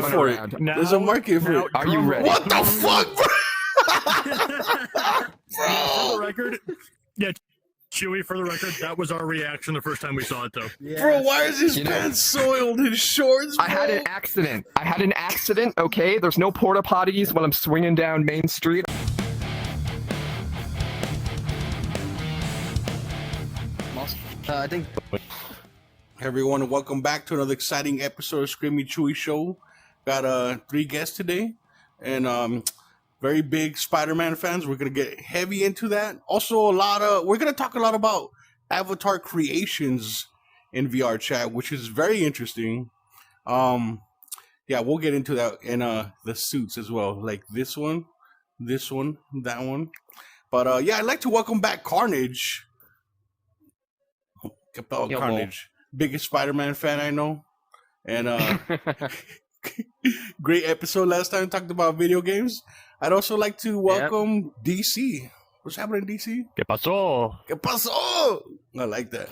market for it. There's a market for it. Are you ready? What the fuck, bro? For the record, yeah, Chewy, for the record, that was our reaction the first time we saw it, though. Yes. Bro, why is his pants soiled? His shorts, bro? I had an accident. Okay, there's no porta potties when I'm swinging down Main Street. I think. Hey everyone, and welcome back to another exciting episode of Screamy Chewy Show. Got 3 guests today, and very big Spider-Man fans. We're gonna get heavy into that. Also, we're gonna talk a lot about avatar creations in VR chat, which is very interesting. Yeah, we'll get into that, and the suits as well, like this one, that one. But yeah, I'd like to welcome back Carnage. Carnage, biggest Spider-Man fan I know, and great episode last time, talked about video games. I'd also like to welcome DC. What's happening, DC? ¿Qué pasó? ¿Qué pasó? I like that.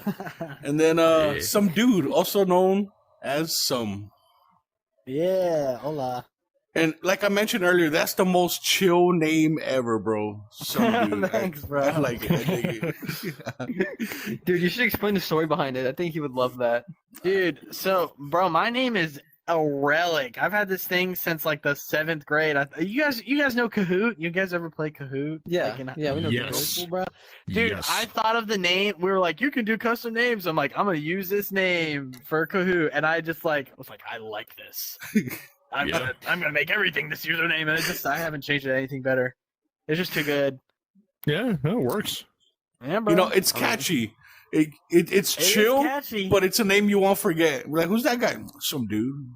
And then Someduede, also known as Some. Yeah, hola. And like I mentioned earlier, that's the most chill name ever, bro. Someduede. Thanks, bro. I like it. I dig it. Dude, you should explain the story behind it. I think he would love that. Dude, so, bro, my name is a relic. I've had this thing since like the 7th grade. You guys know Kahoot? You guys ever play Kahoot? Yeah, Like yeah, we know Yes. Kahoot. bro. Dude, Yes. I thought of the name. We were like, you can do custom names. I'm like, I'm gonna use this name for Kahoot, and I just was like, I like this. I'm gonna make everything this username, and I haven't changed it to anything better. It's just too good. Yeah, that works. Yeah, bro. You know, it's catchy. It's It is chill, catchy. but it's a name you won't forget. We're like, who's that guy? Some dude.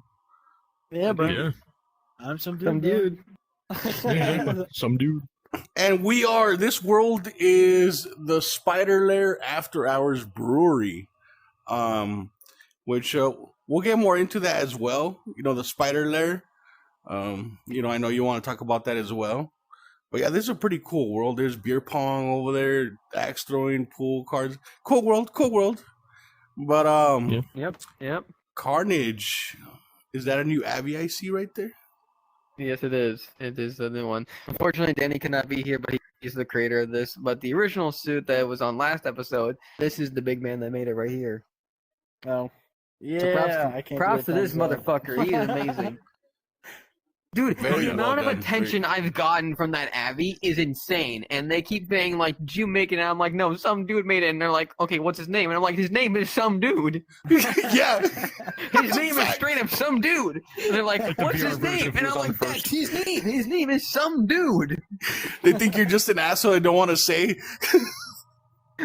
Yeah, bro. Yeah. I'm some dude. Some dude. Yeah. Some dude. And this world is the Spider Lair After Hours Brewery, which we'll get more into that as well. You know, the Spider Lair. You know, I know you want to talk about that as well. But yeah, this is a pretty cool world. There's beer pong over there, axe throwing, pool cards. Cool world. But Yep. Carnage, is that a new Abby I see right there? Yes, it is. It is the new one. Unfortunately, Danny cannot be here, but he's the creator of this. But the original suit that was on last episode, this is the big man that made it right here. Oh. Yeah, So I can't props do to a this thumbs up. motherfucker. He is amazing. Dude, Very the well amount of done. attention I've gotten from that Abby is insane. And they keep saying, like, did you make it? And I'm like, no, some dude made it. And they're like, okay, what's his name? And I'm like, his name is some dude. Yeah. His name is straight up some dude. And they're like, what's VR his version name? of And who's I'm on like, first. that's his name. His name is some dude. They think you're just an asshole and don't want to say.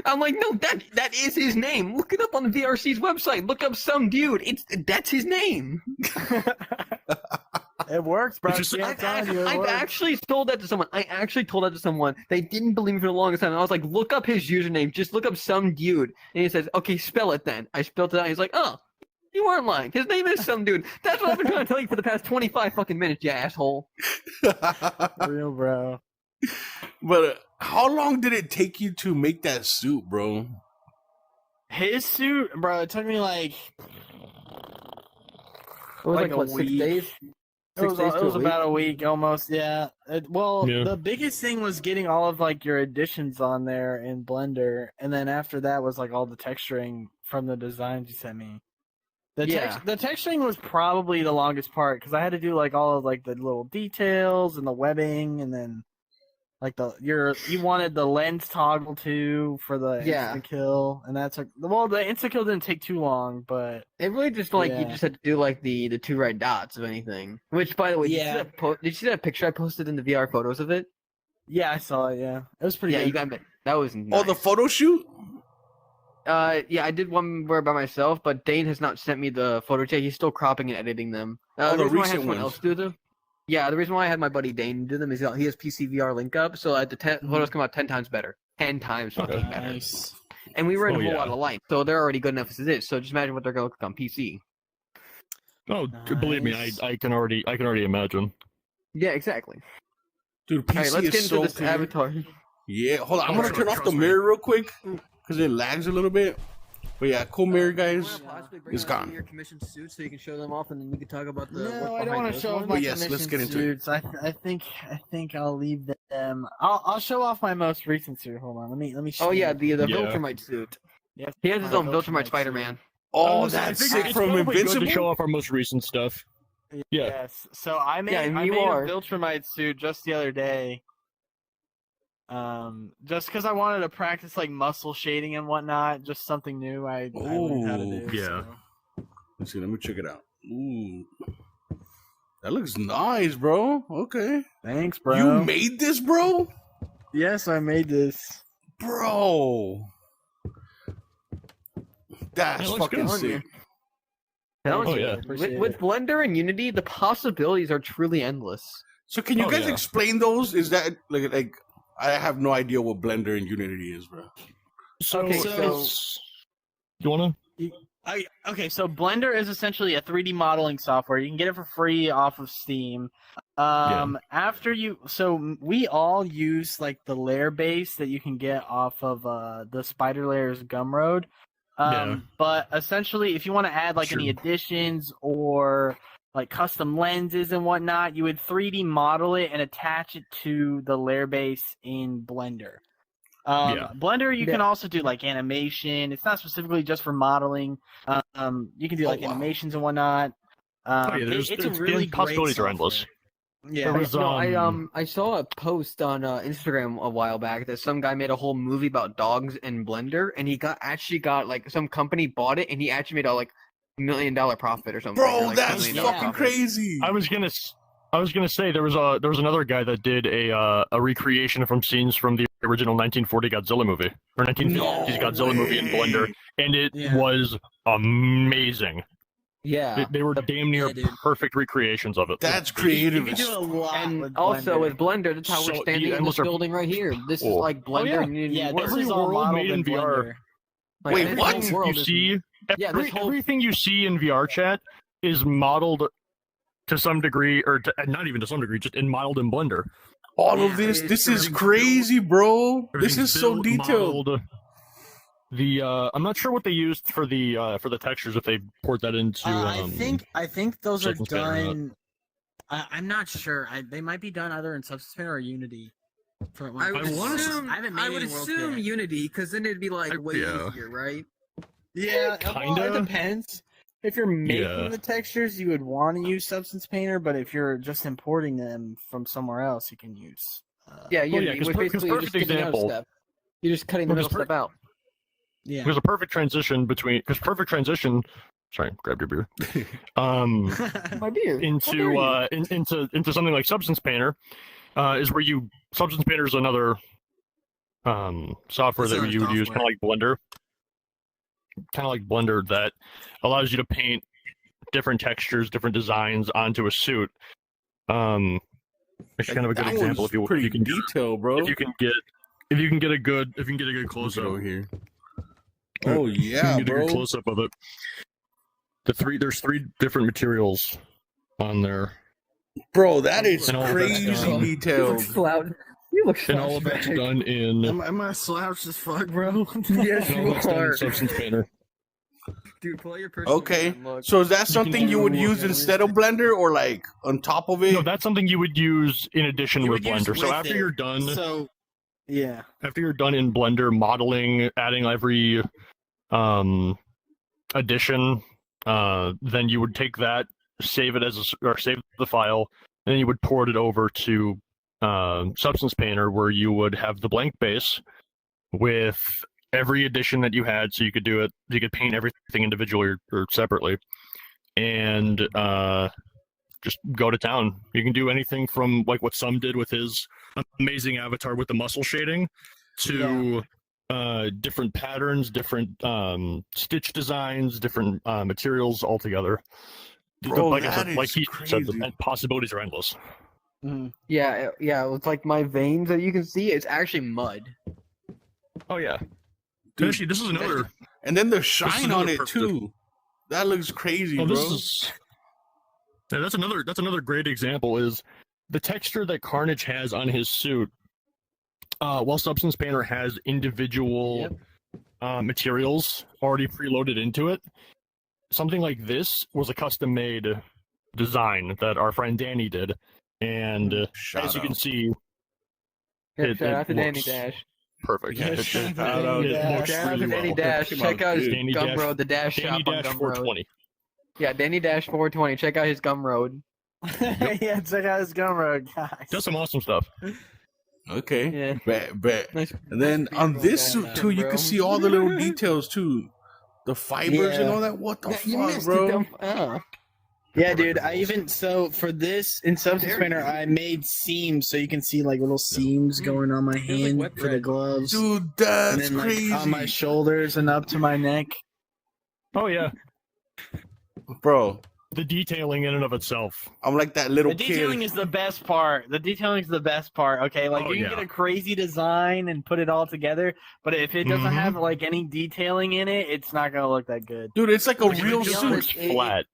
I'm like, no, that is his name. Look it up on the VRC's website. Look up some dude. That's his name. It works, bro. It's just- Yeah, I'm telling you, it I've works. actually told that to someone. They didn't believe me for the longest time. I was like, look up his username. Just look up some dude. And he says, okay, spell it then. I spelled it out. He's like, oh, you weren't lying. His name is some dude. That's what I've been trying to tell you for the past 25 fucking minutes, you asshole. Real, bro. But how long did it take you to make that suit, bro? His suit, bro, it took me like It was Like like, a what, 6 week. days? it was, to a week? about a week almost, yeah. Yeah. The biggest thing was getting all of like your additions on there in Blender, and then after that was like all the texturing from the designs you sent me. The texturing was probably the longest part because I had to do like all of like the little details and the webbing, and then like you wanted the lens toggle too for the instant kill, and that's like the instant kill didn't take too long, but It really just like you Yeah. just had to do like the 2 right dots of anything. Which, by the way, Yeah. did you see that picture I posted in the VR photos of it? yeah, I saw it. Yeah, it was pretty Yeah, good. you got me. That was nice. Oh, the photo shoot? Yeah, I did one where by myself, but Dane has not sent me the photos yet. He's still cropping and editing them. Oh, the reason why I had recent someone ones. else do them. Yeah, the reason why I had my buddy Dane do them is he has PC VR link up, so the photos come out 10 times better. 10 times fucking better. Nice. And we were in Oh, a whole yeah. lot of light, so they're already good enough as it is. So just imagine what they're gonna look like on PC. Oh, believe me, Nice. I can already imagine. Yeah, exactly. Dude, All right, PC let's get is into so this clear. avatar. Yeah, hold on. I'm Oh, going to turn off the trust me. mirror real quick because it lags a little bit. But yeah, cool mirror, You wanna guys. possibly bring It's out gone. Your commission suits so you can show them off, and then we can talk about the. No, work I don't behind want to those show off ones. my But yes, let's commission get into it. suits. I think I'll leave them. I'll show off my most recent suit. Hold on, let me. Oh yeah, the Yeah. Viltrumite suit. Yes, He has his my own Viltrumite suit. Spider-Man. Oh, I that's think sick it's from probably good Invincible. to show off our most recent stuff. Yeah. Yes. So I made Yeah, and I you made are. a Viltrumite suit just the other day. Just because I wanted to practice like muscle shading and whatnot, just something new. I learned how to do. Ooh, yeah. so. Let's see. Let me check it out. Ooh, that looks nice, bro. Okay, Thanks, bro. you made this, bro. Yes, I made this. Bro, that's It looks fucking good. sick. Telling Oh, you, yeah. Appreciate with it. Blender and Unity, the possibilities are truly endless. So can you Oh, guys yeah. explain those? Is that like I have no idea what Blender and Unity is, bro. So, Okay, so- it's- you wanna? Okay, so Blender is essentially a 3D modeling software. You can get it for free off of Steam. After you, so we all use like the layer base that you can get off of the Spider Layers Gumroad. Yeah. But essentially, if you want to add like any Sure. additions or like custom lenses and whatnot, you would 3D model it and attach it to the layer base in Blender. Yeah. Blender, you can Yeah. also do like animation. It's not specifically just for modeling. You can do like wow. animations and whatnot. Oh, yeah, there's- it's a it's- really the possibilities great are endless. software. Yeah, There was, I saw a post on Instagram a while back that some guy made a whole movie about dogs in Blender, and he actually got like some company bought it, and he actually made a like $1 million profit or something. or, Bro, like, that's $2 million fucking profit. crazy. I was gonna say there was another guy that did a recreation from scenes from the original 1940 Godzilla movie or 1950s Godzilla movie in Blender, and it Yeah. was amazing. Yeah. They were damn near Yeah, dude. perfect recreations of it. That's you creative. can do a lot. And with also Blender. with Blender, that's how So, we're standing yeah, in this unless- building right here. This is Oh. like Blender yeah. and Unity yeah, works. this is all world modeled made in in VR. Blender. Like, Wait, this what? whole world you is- see, Yeah, this whole- everything you see in VR chat is modeled to some degree, or not even to some degree, just modeled in Blender. All of Yeah, this it's is crazy, bro. This Everything's is so built, detailed. modeled. I'm not sure what they used for the textures, if they poured that into. I think those are Substance Painter or not. done. I'm not sure. They might be done either in Substance Painter or Unity. I would I wanna- assume, I haven't made would any worlds assume yet. Unity, because then it'd be like way Yeah. easier, right? Yeah, Kinda. it depends. If you're making Yeah. the textures, you would want to use Substance Painter, but if you're just importing them from somewhere else, you can use. Yeah, Well, Unity. yeah, 'cause which per- 'cause basically you're just perfect getting out a example- step. You're just cutting the Well, middle 'cause step out. Yeah. There's a perfect transition between perfect transition. Sorry, grab your beer. My beer. Into something like Substance Painter, is where Substance Painter is another software It's that another you would use, software. kind of like Blender, that allows you to paint different textures, different designs onto a suit. It's kind of a good That example one's if you pretty can detailed, bro. if you can get a good close up over here. Oh yeah, get a bro. good close up of it. There's three different materials on there, Bro, that is And all of that's crazy done. You look detailed. loud. You look and all of that's done in. Am I slouched as fuck, bro? Yes, and all you that's done in are. Substance Painter. Dude, pull out your personal Okay, and look. so is that something you would do- use instead of Blender, or like on top of it? No, that's something you would use in addition You with would use Blender. So with after it. you're done, So, yeah. after you're done in Blender modeling, adding every addition, then you would take that, save it or save the file, and then you would port it over to Substance Painter, where you would have the blank base with every addition that you had, so you could paint everything individually or separately, and just go to town. You can do anything from like what Some did with his amazing avatar with the muscle shading to different patterns, different stitch designs, different materials altogether. Bro, like that like is he said, crazy. the possibilities are endless. Mhm. Yeah, it's like my veins that you can see. It's actually mud. Oh yeah. Dude, Actually, this is another. And then the shine on another it perfect- too. That looks crazy, Oh, bro. this is. Yeah, that's another great example is the texture that Carnage has on his suit. While Substance Painter has individual materials already preloaded into it. Something like this was a custom-made design that our friend Danny did, and as you can see, Shout out to Danny looks Dash. perfect. Yeah, It shout out looks Dash. Shout out to really Danny well. Dash. Check out his Danny Dash- Gumroad, the Dash Danny shop on Dash Gumroad. 420. Yeah, Danny Dash 420. Check out his Gumroad. Yeah, check out his Gumroad, guys. Does some awesome stuff. Okay. Yeah. Bet. Nice. And then on this suit too, you can see all the little details too, the fibers and Yeah. all that. What the You fuck, missed bro? it, dumb. Oh. Yeah, dude. I even for this in Substance Painter, I made seams so you can see like little seams going on my Feels like hand wet for the bread. gloves, Dude, and that's then crazy, like on my shoulders and up to my neck. Oh yeah, bro. the detailing in and of itself. I'm like that little The detailing kid. is the best part. The detailing is the best part. Okay, like Oh, you can yeah. get a crazy design and put it all together, but if it doesn't Mhm. have like any detailing in it, it's not gonna look that good. Dude, it's like a Like, if real it just suit. looks flat.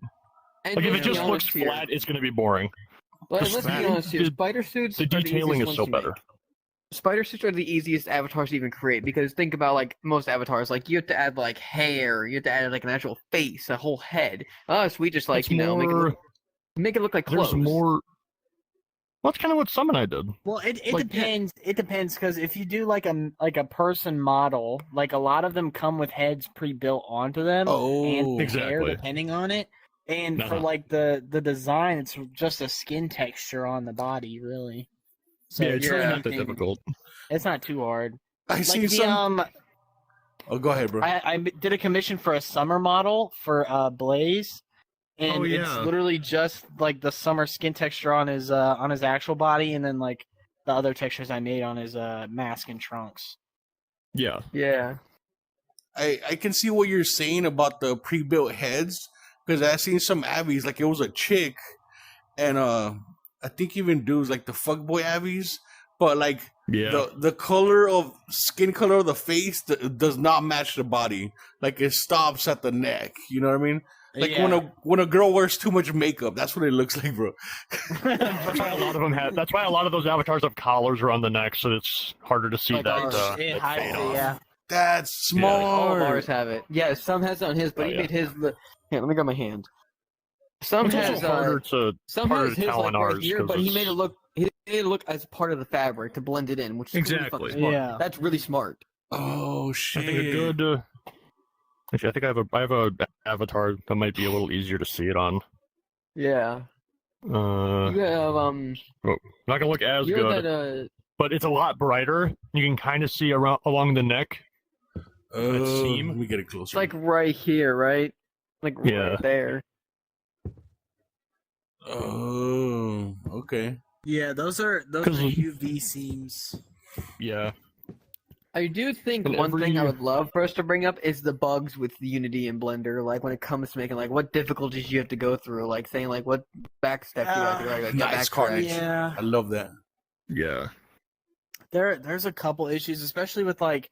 And Like if it let's be just looks honest here. flat, it's gonna be boring. Like, Because let's be that- honest here. the- Spider suits. The are detailing easiest is so ones to better. make. Spider suits are the easiest avatars to even create because think about like most avatars, like you have to add like hair, you have to add like an actual face, a whole head. Us, we just like It's make more- it look like clothes. There's more. Well, that's kind of what Summon did. Well, it Like, depends. It depends because if you do like a person model, like a lot of them come with heads pre-built onto them Oh, and hair exactly. depending on it. And for Uh-huh. like the design, it's just a skin texture on the body, really. So Yeah, it's you're really not that painting- difficult. It's not too hard. I Like seen the some. Oh, go ahead, bro. I did a commission for a summer model for Blaze, and Oh, it's yeah. literally just like the summer skin texture on his actual body, and then like the other textures I made on his mask and trunks. Yeah. Yeah. I can see what you're saying about the pre-built heads because I seen some Abbeys like it was a chick, and I think even dudes like the fuckboy Abbeys, but like Yeah. the color of skin color of the face does not match the body. Like it stops at the neck. You know what I mean? Like when a girl wears too much makeup, that's what it looks like, bro. That's why a lot of them have. That's why a lot of those avatars have collars around the neck, so it's harder to see Like that. ours. it that hides fade it, off. yeah. That's Yeah, smart. All of ours have it. Yeah, some has it on his, but Oh, he yeah. made his. Here, let me grab my hand. Some It's has also harder to some harder has to his tell like on right ours here, 'cause but he it's- made it look. He made it look as part of the fabric to blend it in, which is really Exactly. fucking smart. Yeah. That's really smart. Oh I shit! think a good. Actually, I think I have a avatar that might be a little easier to see it on. Yeah. Uh, You have not gonna look as you good, have that but it's a lot brighter. You can kind of see around along the neck. seam. Let me get it it's closer. like right here, right? Like Yeah. right there. Oh, okay. Yeah, those are 'Cause- UV seams. Yeah. I do think And one thing I every- would love for us to bring up is the bugs with Unity and Blender, like when it comes to making like what difficulties you have to go through, like saying like what back step you have to like Nice backtrack. Carnage. Yeah. I love that. Yeah. There's a couple issues, especially with like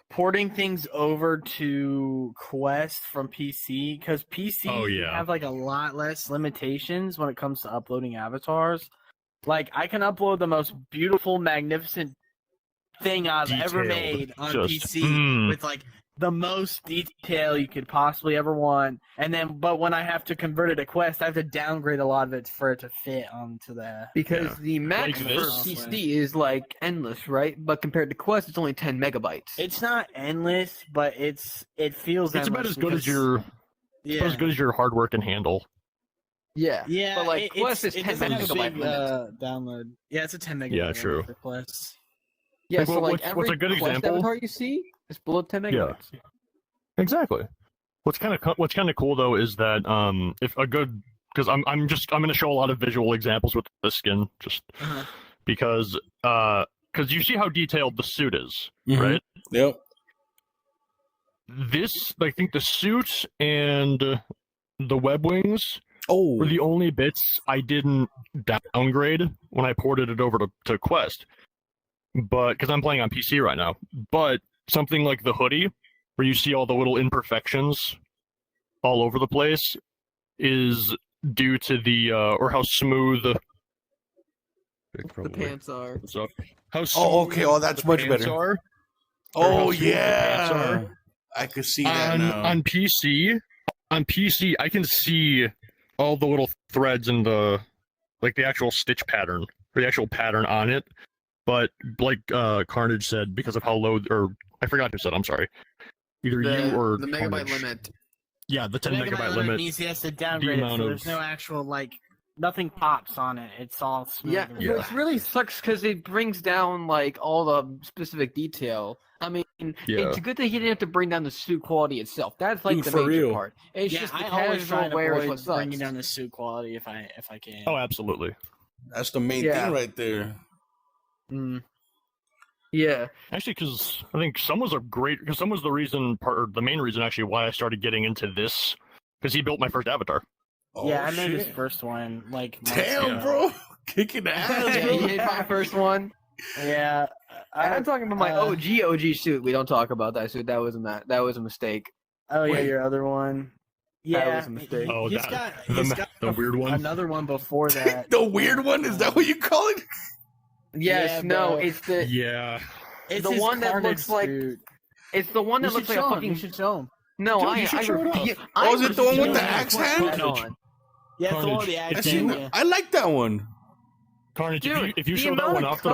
porting things over to Quest from PC, because PC Oh, you yeah. have like a lot less limitations when it comes to uploading avatars. Like I can upload the most beautiful, magnificent thing I've ever Detailed. made on Just, PC with like the most detail you could possibly ever want. And then, but when I have to convert it to Quest, I have to downgrade a lot of it for it to fit onto the. Because Yeah. the max Like for this. PC is like endless, right? But compared to Quest, it's only 10 megabytes. It's not endless, but it feels. It's about endless as good as because- your Yeah. as good as your hard work can handle. Yeah. Yeah, But like Quest is it 10 doesn't have a megabyte big limit. download. Yeah, it's a 10 megabyte. Yeah, limit true. For Quest. Yeah, Like, so what- like what's every a good Quest example? avatar you see is below 10 megabytes. Exactly. What's kind of cool though is that if a good because I'm going to show a lot of visual examples with the skin just Uh-huh. because you see how detailed the suit is, Mhm. right? Yep. This I think the suit and the web wings Oh, were the only bits I didn't downgrade when I ported it over to Quest. But because I'm playing on PC right now, but something like the hoodie, where you see all the little imperfections all over the place, is due to the or how smooth The pants are. So how smooth Oh, okay. Oh, that's the much pants better. are, Oh how smooth the pants yeah. are. I could see that now. On PC, I can see all the little threads in the actual stitch pattern, or the actual pattern on it. But like Carnage said, because of how low, or I forgot who said. I'm sorry. Either you or the megabyte Carnage. limit. Yeah, the 10 megabyte limit. means he has to downgrade it, so there's no actual nothing pops on it. It's all smooth. Yeah, which really sucks because it brings down all the specific detail. I mean, it's good that he didn't have to bring down the suit quality itself. That's the major part. It's just the casual wear is what sucks. Bringing down the suit quality if I can. Oh, absolutely. That's the main thing right there. Yeah. Actually, because I think Some was the reason, or the main reason actually, why I started getting into this, because he built my first avatar. Oh, yeah, I made his first one Damn, bro, kicking ass. Yeah, he made my first one. Yeah, I'm talking about my OG suit. We don't talk about that suit. That was a mistake. Oh yeah, your other one. Yeah, that was a mistake. He's got the weird one. Another one before that. The weird one? Is that what you call it? Yes, it's the It's the one that looks like suit. It's the one that looks like a fucking. You should show him. No, Dude, I is it the one with the axe hand? Yeah, it's the one with the axe hand. Yeah. I like that one. Carnage, Dude, if you show that one off to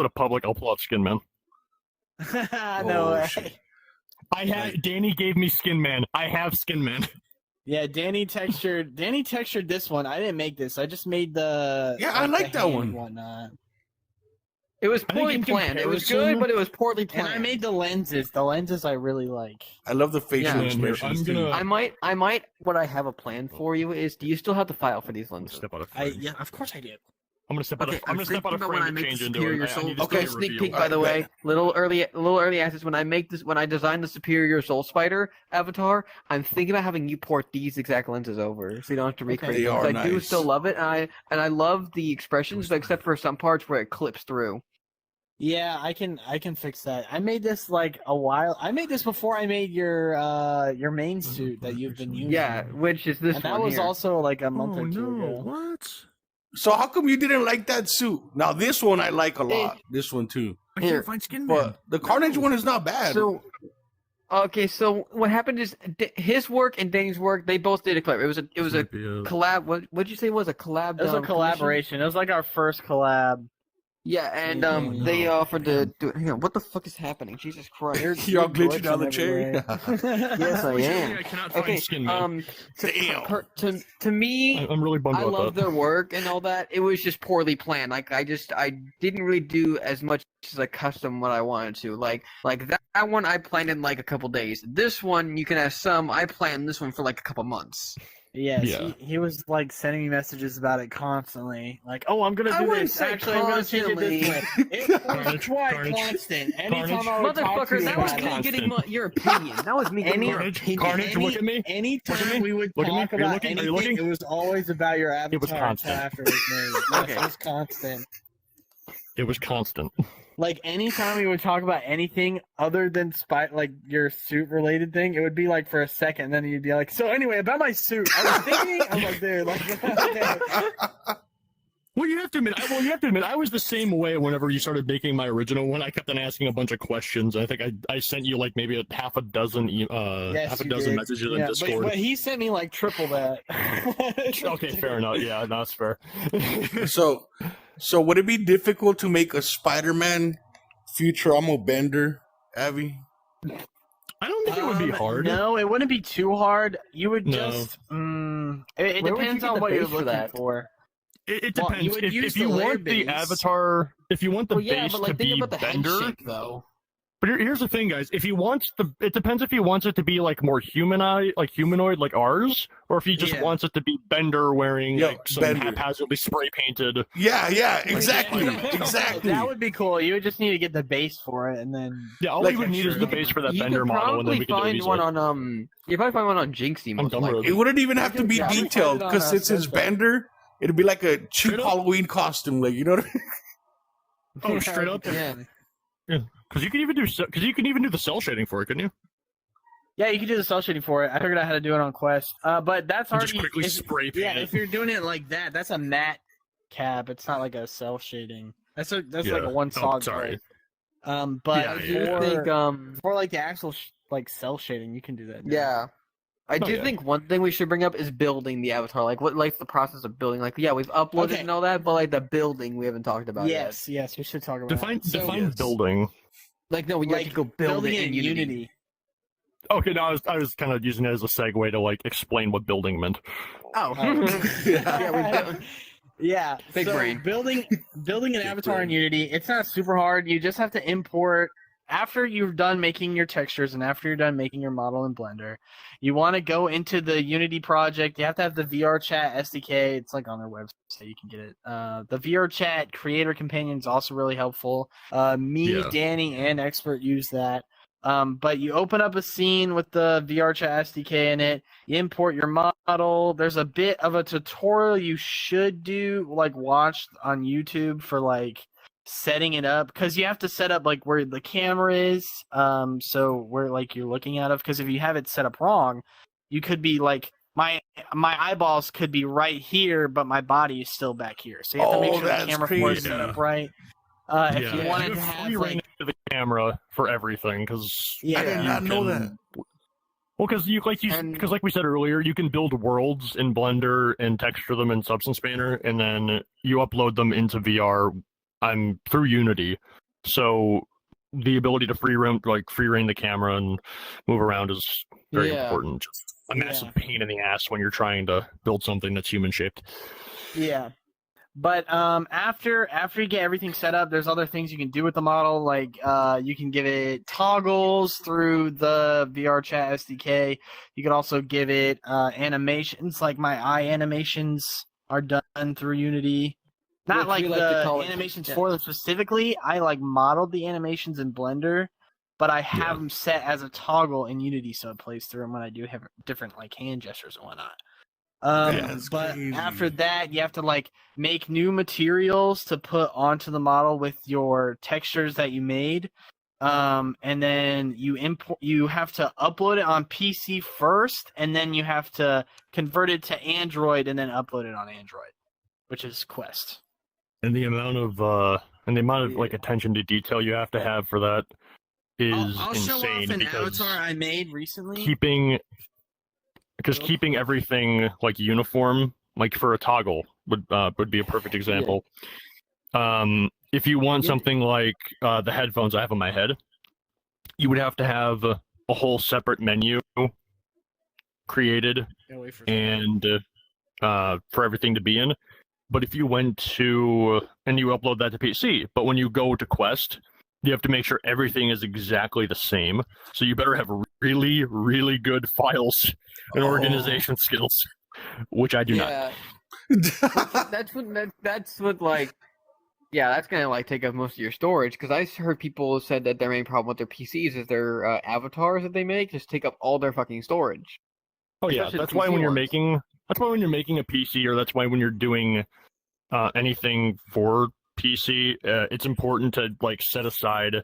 the public, I'll pull out Skinman. No way. Shit. Danny gave me Skinman. I have Skinman. Yeah, Danny textured this one. I didn't make this. I just made the. Yeah, I like that one. And whatnot. It was poorly planned. It was good, but it was poorly planned. And I made the lenses. The lenses I really like. I love the facial expressions. I might. What I have a plan for you is: do you still have the file for these lenses? Step out of frame. Yeah, of course I do. I'm gonna step out of frame and change into it. Okay, sneak peek by the way. Little early access. When I design the Superior Soul Spider avatar, I'm thinking about having you port these exact lenses over, so you don't have to recreate They them. are I do nice. still love it, and I love the expressions, except for some parts where it clips through. Yeah, I can fix that. I made this a while. I made this before I made your main suit that you've been using. Yeah, which is this and one that was here. also a month or two ago. What? So how come you didn't like that suit? Now this one I like a lot. This one too. I can't find Skinman. But the Carnage one is not bad. So what happened is his work and Danny's work, they both did a collab. It was a collab. What did you say it was a collab? It was a collaboration. It was our first collab. Yeah, and they offered to do it. Hang on, what the fuck is happening? Jesus Christ! You're all glitching down the chair. Yes, I am. I cannot find Skinman. To me, I'm really bummed I about love that. their work and all that. It was just poorly planned. I didn't really do as much as custom what I wanted to. Like that one I planned in a couple days. This one you can have some. I planned this one for a couple months. Yes, Yeah. he was sending me messages about it constantly. Oh, I'm gonna do this. Actually, I'm gonna change it this way. It was quite constant. Anytime I would talk to Motherfucker, you that was about me it, getting your opinion. That was me getting your opinion. Carnage, look at me. Anytime we would Look at me. talk Are you about looking? Are anything, you looking? it was always about your avatar. It was constant. After it was made. Okay. It was constant. It was constant. Anytime we would talk about anything other than your suit related thing, it would be for a second, and then you'd be so anyway, about my suit. I was thinking, dude, Well, you have to admit, I was the same way whenever you started making my original one. I kept on asking a bunch of questions. I think I sent you maybe a half a dozen messages in Discord. But he sent me triple that. Okay, fair enough. Yeah, that's fair. So would it be difficult to make a Spider-Man Futurama bender, Abby? I don't think it would be hard. No, it wouldn't be too hard. You would just. It depends on what you're looking for. It Well, depends. you would use If the you layer want the base. avatar, if you want the base but to think be about the Bender, handshake, though. but here's the thing, guys. If he wants it depends if he wants it to be more humanoid like ours, or if he just wants it to be Bender wearing some Bender. haphazardly spray painted. Yeah, exactly, Yeah. exactly. That would be cool. You would just need to get the base for it, and then. Yeah, all we would need is the base for that You Bender could model, and then probably we can do it find easily. one on You probably find one on Jinxie, most Gumroad. likely. It wouldn't even have to be Yeah, we detailed find it on because since it's Sunset. Bender, it'd be like a cheap Straight up? Halloween costume, you know what I mean? Oh, straight up. Yeah. Because you can even do the cell shading for it, couldn't you? Yeah, you can do the cell shading for it. I figured out how to do it on Quest. But that's You already. just quickly spray paint Yeah, it. if you're doing it like that, that's a matte cap. It's not like a cell shading. That's like a one Oh, solid. sorry. color. But Yeah, I do think for like the actual like cell shading, you can do that. Now. yeah. I do yeah. think one thing we should bring up is building the avatar. Like, what, like the process of building. Like, yeah, we've uploaded Okay. and all that, but like the building we haven't talked about yet. Yes, we should talk about Define that. So, define building. Like, no, we have to go build building it in Unity. Okay, no, I was kind of using it as a segue to like explain what building meant. Oh, yeah, we built. yeah. Big so brain. building an avatar in Unity. It's not super hard. You just have to import after you're done making your textures and after you're done making your model in Blender. You want to go into the Unity project. You have to have the VR Chat SDK. It's like on their website. You can get it. The VR Chat Creator Companion is also really helpful. Me, Danny, and Expert use that. But you open up a scene with the VR Chat SDK in it. You import your model. There's a bit of a tutorial you should do, like watch on YouTube for like setting it up, because you have to set up like where the camera is, so where like you're looking out of. Because if you have it set up wrong, you could be like my eyeballs could be right here, but my body is still back here. So you have to make sure the camera floor is set up right. If you wanted to have like the camera for everything, because I did not know that. Well, because like we said earlier, you can build worlds in Blender and texture them in Substance Painter, and then you upload them into VR. Through Unity, so the ability to free rein the camera and move around is very important. Just a massive pain in the ass when you're trying to build something that's human shaped. Yeah. But after you get everything set up, there's other things you can do with the model. Like you can give it toggles through the VR Chat SDK. You can also give it animations, like my eye animations are done through Unity. Not like the animations for them specifically. I like modeled the animations in Blender, but I have them set as a toggle in Unity, so it plays through them when I do have different like hand gestures and whatnot. But crazy. After that, you have to like make new materials to put onto the model with your textures that you made, and then you have to upload it on PC first, and then you have to convert it to Android and then upload it on Android, which is Quest. And the amount of like attention to detail you have to have for that is I'll insane. show off an avatar I made recently. Keeping everything like uniform, like for a toggle would be a perfect example. If you want something like the headphones I have on my head, you would have to have a whole separate menu created and for everything to be in. But if you went to and you upload that to PC, but when you go to Quest, you have to make sure everything is exactly the same. So you better have really, really good files and organization skills, which I do not. That's what like, yeah, that's gonna like take up most of your storage. Because I heard people said that their main problem with their PCs is their avatars that they make just take up all their fucking storage. Oh yeah, that's why when you're making a PC, or that's why when you're doing anything for PC, it's important to like set aside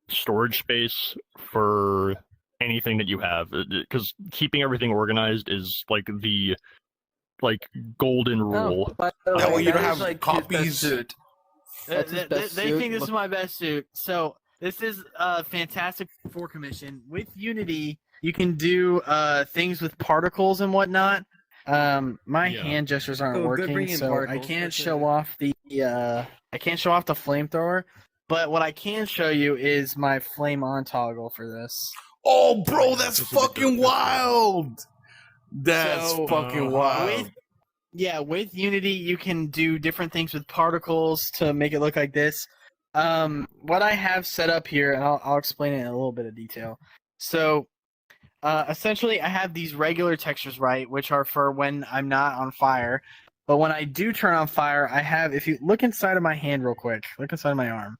storage space for anything that you have, because keeping everything organized is like the golden rule. That way you don't have like copies. They think this is my best suit. So this is fantastic for commission. With Unity, you can do things with particles and whatnot. My hand gestures aren't working, so I can't show off the flamethrower. But what I can show you is my flame on toggle for this. Oh, bro, that's fucking wild. That's fucking wild. With Unity, you can do different things with particles to make it look like this. What I have set up here, and I'll explain it in a little bit of detail. So, essentially, I have these regular textures, right, which are for when I'm not on fire. But when I do turn on fire, I have, if you look inside of my hand real quick, look inside of my arm.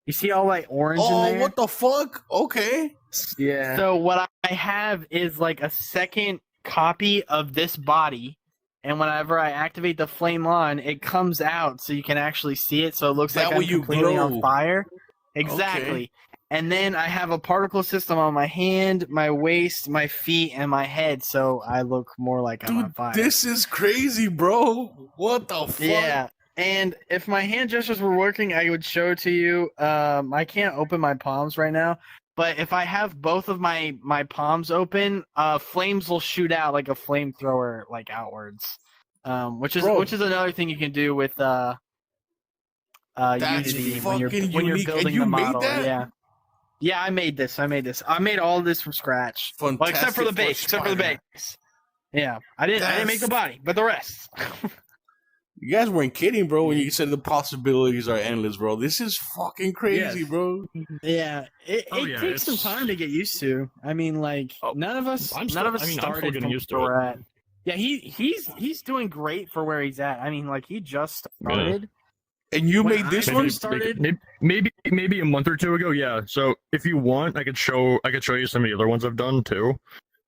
You see all like orange in there? Oh, what the fuck? Okay. Yeah. So what I have is like a second copy of this body, and whenever I activate the flame on, it comes out so you can actually see it, so it looks like I'm completely on fire. Exactly. Okay. And then I have a particle system on my hand, my waist, my feet, and my head, so I look more like I'm on fire. This is crazy, bro. What the fuck? Yeah. And if my hand gestures were working, I would show it to you. I can't open my palms right now, but if I have both of my palms open, flames will shoot out like a flamethrower, like outwards. Which is another thing you can do with That's Unity when you're fucking building unique. And you the made model. that? Yeah, I made this. I made all of this from scratch. Fantastic Well, except for the base. Yeah, I didn't make the body, but the rest. You guys weren't kidding, bro, when you said the possibilities are endless, bro. This is fucking crazy, bro. Yeah, it takes some time to get used to. I mean, like none of us started getting from used to where it. we're at. Yeah, he's doing great for where he's at. I mean, like he just started. And you When made this I one? started. Maybe a month or two ago. Yeah. So if you want, I could show you some of the other ones I've done too.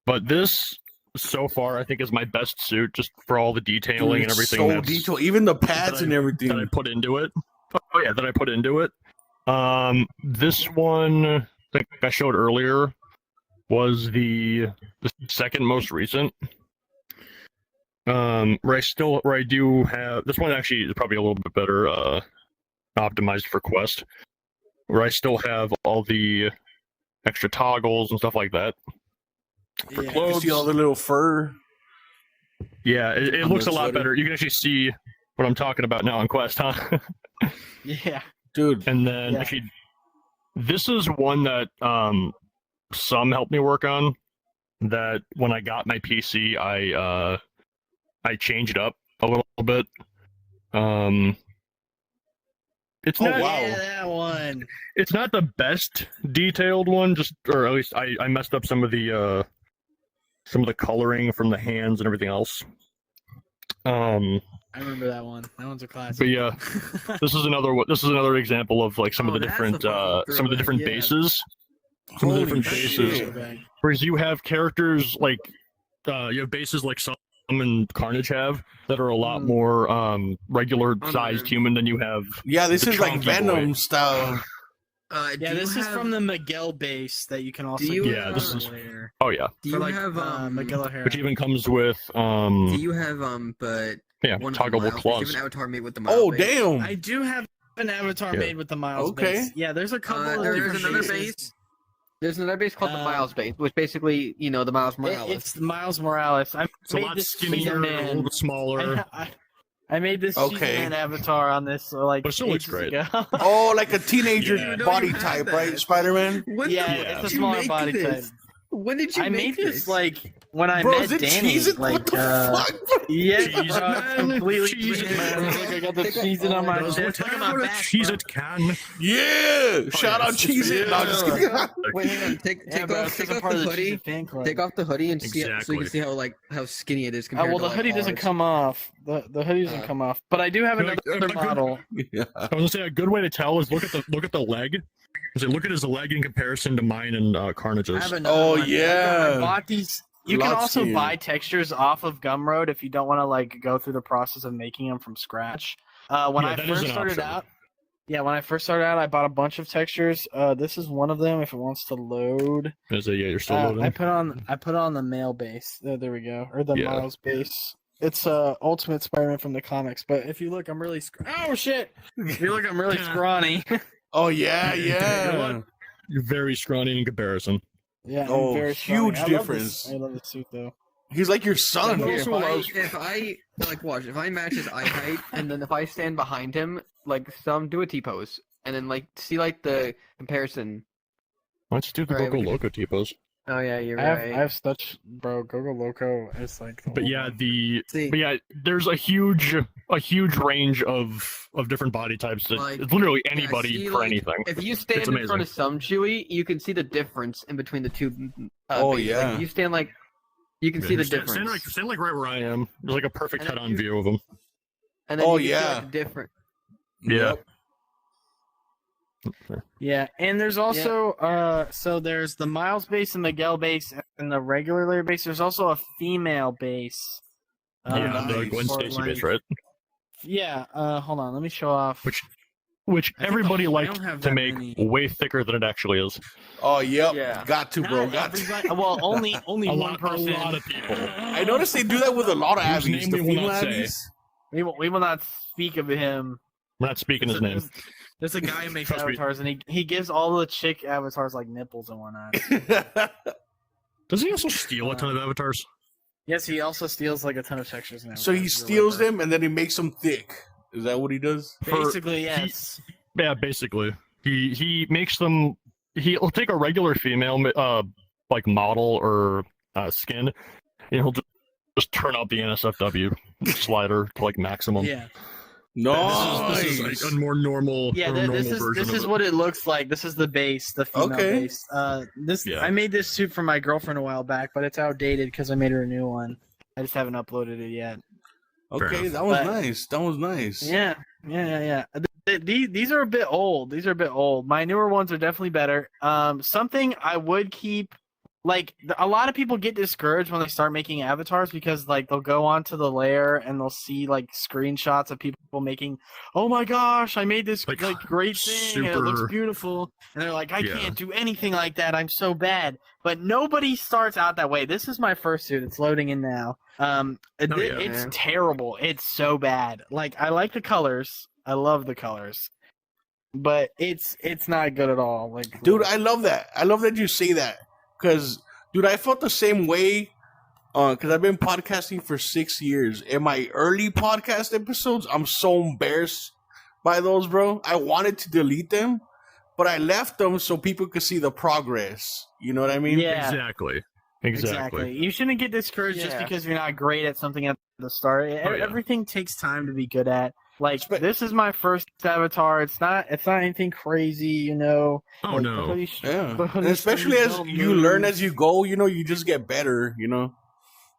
But this so far, I think, is my best suit, just for all the detailing and everything. So detailed, even the pads and everything that I put into it. Oh yeah, that I put into it. This one, I think I showed earlier, was the second most recent. Where I do have this one actually is probably a little bit better optimized for Quest, where I still have all the extra toggles and stuff like that. For You clothes, see all the little fur. yeah, it on looks the a lot sweater. better. You can actually see what I'm talking about now on Quest, huh? Yeah. Dude. And then Yeah. actually, this is one that some helped me work on. That when I got my PC, I changed up a little bit. It's not. wow. Yeah, that one. It's not the best detailed one. Or at least I messed up some of the coloring from the hands and everything else. I remember that one. That one's a classic. But yeah, this is another example of like some of the different bases. Some of the different bases. Whereas you have characters like you have bases like Some and Carnage have that are a lot more regular sized human than you have. Yeah, this The is like Chunky Venom Boy. style. Yeah, this is from the Miguel base that you can also Do you get Yeah, this is- later. Oh yeah, Do For you like have Miguel O'Hara. which even comes with Do you have but yeah, one of the toggleable miles? Do you claws. have an avatar made with the miles? Oh, base? damn. I do have an avatar Yeah. made with the Miles Okay. base. Yeah, there's a couple of There's different another bases. base. There's another base called the Uh, Miles base, which basically, the Miles Morales. It's Miles Morales. I It's a made lot this skinnier, a little Cheetah bit smaller. I made this Okay. Cheetah Man avatar on this like But it still looks ages great. ago. Oh, like a teenager Yeah. body You have type, that. right? Spider-Man? When Yeah, the it's fuck a did you smaller make body this? type. When did you I make made this this? like when I Bro, met is it Danny. cheese? Like, What the fuck? yeah, Cheese bro, it, it's man. completely Cheese it, cheese, man. Like I got the cheese on my chest. Look at my back, Cheese bro. it can. Yeah! Shout out yes. Cheese It! No, I'm just kidding. Wait, hang on. Take Yeah, bro, off I'm part the of the hoodie. Cheez-It fan club. Take off the hoodie and see so you Exactly. can see how skinny it is Oh compared well, to the like, hoodie doesn't ours. come off. The hoodie doesn't come off. But I do have Like, another a good- model. Yeah. I was gonna say a good way to tell is look at the leg. Look at his leg in comparison to mine and I Carnage's. have another Oh, one. yeah. I bought these. You can Lot also skinnier. buy textures off of Gumroad if you don't want to like go through the process of making them from scratch. When Yeah, I that is first an started option. out, I bought a bunch of textures. This is one of them. If it wants to load, You're still loading. I put on the male base. There we go, or the Yeah. Miles base. It's Ultimate Spider-Man from the comics. But if you look, I'm really oh shit! If you look, I'm really scrawny. Oh, yeah, yeah. You're very scrawny in comparison. Yeah. I'm Oh, very scrawny. huge I love difference. this- I love the suit though. He's like your son. Yeah. If Also I, allows- if I watch, if I match his eye height, and then if I stand behind him, do a T pose, and then see the comparison. Why don't you do the Right, Goku we can- Loco T-pose? Oh yeah, you're I right. have such bro. Gogo Loco is like. the But whole yeah, thing. there's a huge range of different body types that Like, it's literally yeah, anybody see, for like, anything. If you stand It's in front amazing. of some Chewy, you can see the difference in between the two. Oh, bases. yeah. Like, you stand you can see the difference. Stand like right where I am. There's like a perfect And then head-on you- view of him. And then Oh, you can see, yeah. the different. Yeah. Yeah, and there's also so there's the Miles base and Miguel base and the regular layer base. There's also a female base. Yeah, nice. the Gwen for, Stacy like- base, right? Yeah. Hold on. Let me show off. Which I think everybody I liked don't have to that make many. way thicker than it actually is. Oh, yep. Yeah. Got to, bro. Not Got to. everybody- Well, only A one lot person. of people. I noticed they do that with a lot of Whose Abbies. name The we will female not say. Abbies. We will not speak of him. We're not speaking his name. There's a guy who makes Trust me. avatars, and he gives all the chick avatars like nipples and whatnot. Does he also steal a ton of avatars? Yes, he also steals like a ton of textures now. So he steals them and then he makes them thick. Is that what he does? Basically, yes. Yeah, basically. He makes them. He'll take a regular female, like model or skin, and he'll just turn up the NSFW slider to like maximum. Yeah. No, This is like a more normal. Yeah, more this normal version is of it. what it looks like. This is the base, the female Okay. base. Yeah. I made this suit for my girlfriend a while back, but it's outdated because I made her a new one. I just haven't uploaded it yet. okay, enough. that was But- nice. That was nice. Yeah. These are a bit old. These are a bit old. My newer ones are definitely better. Something I would keep. Like, a lot of people get discouraged when they start making avatars because, like, they'll go onto the layer and they'll see, like, screenshots of people making, oh my gosh, I made this, Like, great thing and it looks super- beautiful. And they're like, I Yeah. can't do anything like that. I'm so bad. But nobody starts out that way. This is my first suit. It's loading in now. yeah. It's terrible. It's so bad. Like, I like the colors. I love the colors. But it's not good at all. Like, Dude, I love that. I love that you say that. Because, dude, I felt the same way. Because I've been podcasting for 6 years. In my early podcast episodes, I'm so embarrassed by those, bro. I wanted to delete them, but I left them so people could see the progress. You know what I mean? Yeah. Exactly. You shouldn't get discouraged just Yeah. because you're not great at something at the start. Oh, yeah. Everything takes time to be good at. Like, Spe- this is my first avatar. It's not anything crazy, you know. Oh Like, no. Yeah. But And especially as don't you move. learn as you go, you know, you just get better, you know?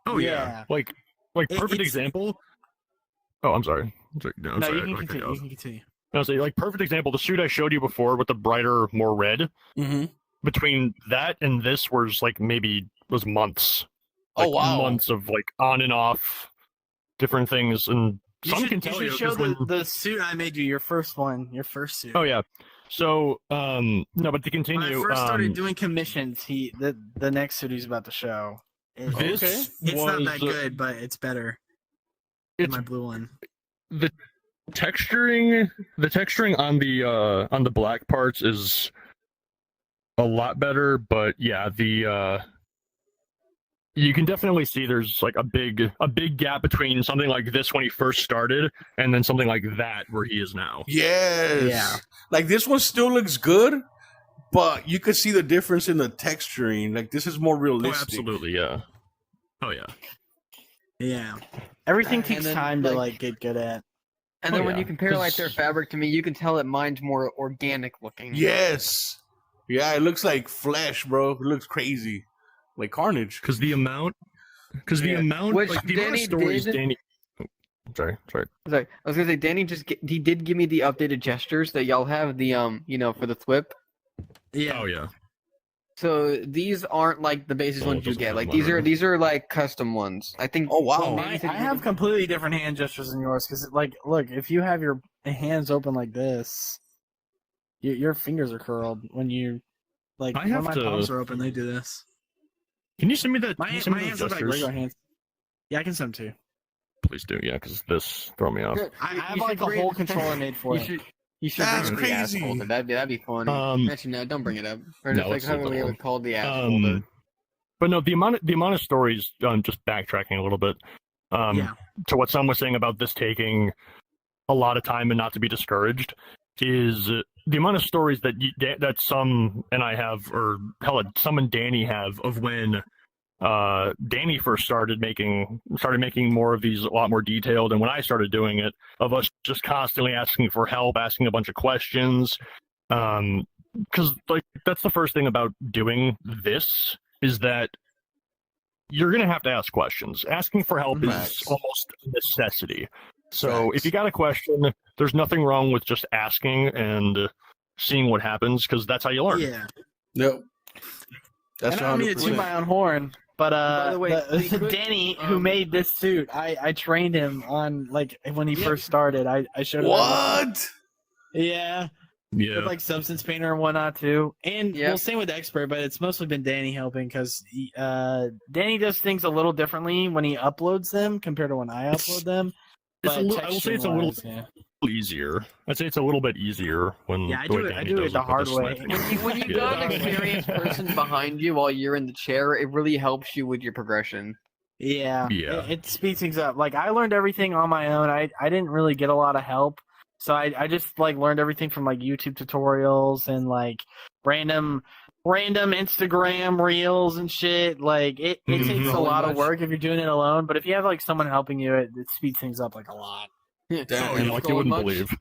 Oh yeah. Like perfect it's- example. Oh, I'm sorry. No, I'm No, sorry. you can Okay, continue. I You was- can continue. I was saying, like perfect example. The suit I showed you before with the brighter, more red. Mm-hmm. Between that and this was like was months. Oh, Like, wow. months of like on and off different things, and some can You tell should you. show 'cause when- the suit I made you. Your first one. Your first suit. Oh yeah. So no, but to When continue. I first started doing commissions, the next suit he's about to show. this Okay. It's not was, that good, but it's better than It's my blue one. the texturing. The texturing on the black parts is a lot better, but yeah, you can definitely see there's like a big gap between something like this when he first started and then something like that where he is now. Yes. Yeah. Like, this one still looks good, but you could see the difference in the texturing. Like, this is more Oh, realistic. Absolutely, yeah. Oh yeah. Yeah. Everything And takes then, time to like- get good at. And Oh, then when yeah. you compare like their 'Cause- fabric to me, you can tell that mine's more organic looking. Yes. Yeah, it looks like flesh, bro. It looks crazy. Like Carnage. Because the amount. Yeah. Which Like the amount of Danny stories. did- Danny. Oh, sorry. Sorry, I was gonna say Danny he did give me the updated gestures that y'all have the for the thwip. Yeah. Oh yeah. So these aren't like the basic Oh, ones it you doesn't get. have Like one, right? these are like custom ones. I think. Oh, wow. Danny I said you have did- completely different hand gestures than yours because, like, look, if you have your hands open like this, your fingers are curled when you, like, I when have my to- palms are open, they do this. Can you send me that? My can you send me hands those look like gestures? regular hands. Yeah, I can send them too. Please do, yeah, because this throw me off. Good. I You have should like a bring- whole controller made for You it. should. You should That's bring the ass crazy. holder. That'd be funny. Actually, no, don't bring it up. Or No, just like let's how leave that we alone. would call the ass holder. But no, the amount of stories. Just backtracking a little bit. Yeah. To what some was saying about this taking a lot of time and not to be discouraged is the amount of stories that some and I have, or hell, some and Danny have of when Danny first started making more of these a lot more detailed, and when I started doing it, of us just constantly asking for help, asking a bunch of questions, because like that's the first thing about doing this is that you're gonna have to ask questions. Asking for help is Facts. almost a necessity. So Facts. if you got a question, there's nothing wrong with just asking and seeing what happens, because that's how you learn. Yeah. Yep. That's I don't mean to toot 100%. my own horn, but By the way, we could- Danny, who made this suit, I trained him on, like, when he Yep. first started. I showed him. What? Yeah. Yeah. With, like, substance painter and whatnot too, and Yeah. well, same with expert, but it's mostly been Danny helping because Danny does things a little differently when he uploads them compared to when I upload them. It's But I will say it's a little texturing-wise, easier. I'd say it's a little bit easier when Yeah, I the way do it- I Danny do it does the with hard the way. sniping. When you Yeah. got an experienced person behind you while you're in the chair, it really helps you with your progression. Yeah, Yeah. it speeds things up. Like I learned everything on my own. I didn't really get a lot of help, so I just like learned everything from like YouTube tutorials and like random Instagram reels and shit. Like it takes Mhm. a lot of Much. work if you're doing it alone. But if you have like someone helping you, it speeds things up like a lot. Yeah. Damn, Oh, and yeah, like you wouldn't much? believe.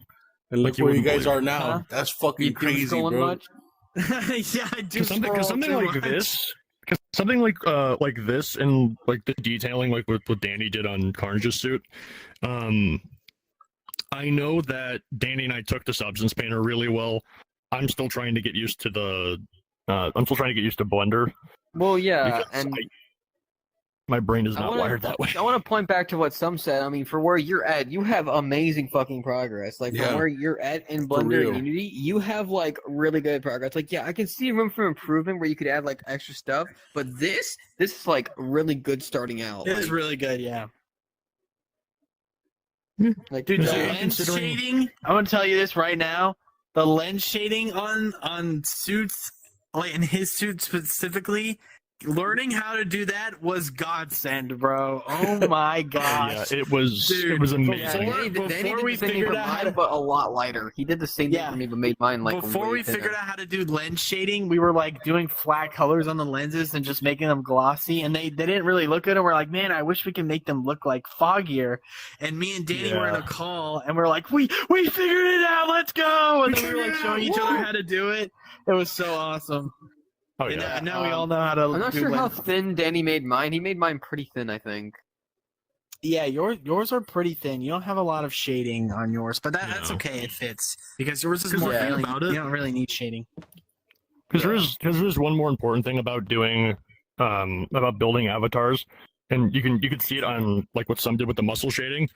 And look Like you where you wouldn't guys believe. are now. Huh? That's fucking You doom crazy, scrolling bro. much? Yeah, I do. Cause something like this, cause something like this, and like the detailing, like what Danny did on Carnage's suit. I know that Danny and I took the substance painter really well. I'm still trying to get used to Blender. Well, yeah, because and my brain is I not wanna- wired that way. I want to point back to what some said. I mean, for where you're at, you have amazing fucking progress. Like Yeah. from where you're at in For Blender real. and Unity, you have like really good progress. Like, yeah, I can see room for improvement where you could add like extra stuff, but this is like really good starting out. It is Like, really good. Yeah. like Dude, the Yeah, lens considering- shading. I'm gonna tell you this right now. The lens shading on suits, like in his suit specifically, learning how to do that was godsend, bro. Oh my Yeah, gosh. it was Dude, amazing. Yeah, Before- Danny before did we the same thing figured for out how mine, to- but a lot lighter. He did the same Yeah. thing for me, but made mine like Before way we thinner. figured out how to do lens shading, we were like doing flat colors on the lenses and just making them glossy, and they didn't really look good. And we're like, man, I wish we could make them look like foggier. And me and Danny were in a Yeah. call, and we're like, we figured it out, let's go! And then we were like showing each other how to do it. It was so awesome. Oh And yeah. now we all know how to. I'm not do sure how lens. thin Danny made mine. He made mine pretty thin, I think. Yeah, yours are pretty thin. You don't have a lot of shading on yours, but that's No. okay. It fits because yours is 'Cause more the thing feeling. about it- You don't really need shading. Because there's one more important thing about doing about building avatars, and you can see it on like what some did with the muscle shading.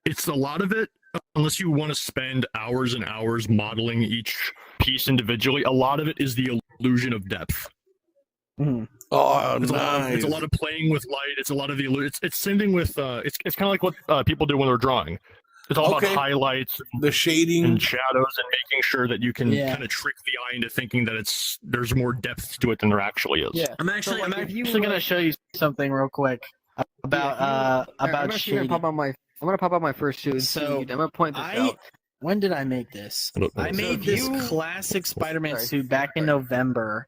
It's a lot of it, unless you want to spend hours and hours modeling each piece individually. A lot of it is the illusion of depth. Oh, It's, nice. it's a lot of playing with light. It's a lot of the it's same thing with it's kind of like what people do when they're drawing. It's all Okay. about highlights The shading. and shadows and making sure that you can Yeah. kind of trick the eye into thinking that there's more depth to it than there actually is. Yeah. I'm actually, like, I'm if you, actually gonna like- show you something real quick about I'm about actually shading. gonna pop out my first shoe. So, I'm gonna point this out. When did I make this? I made if this you- classic Spider-Man Sorry. suit back in November,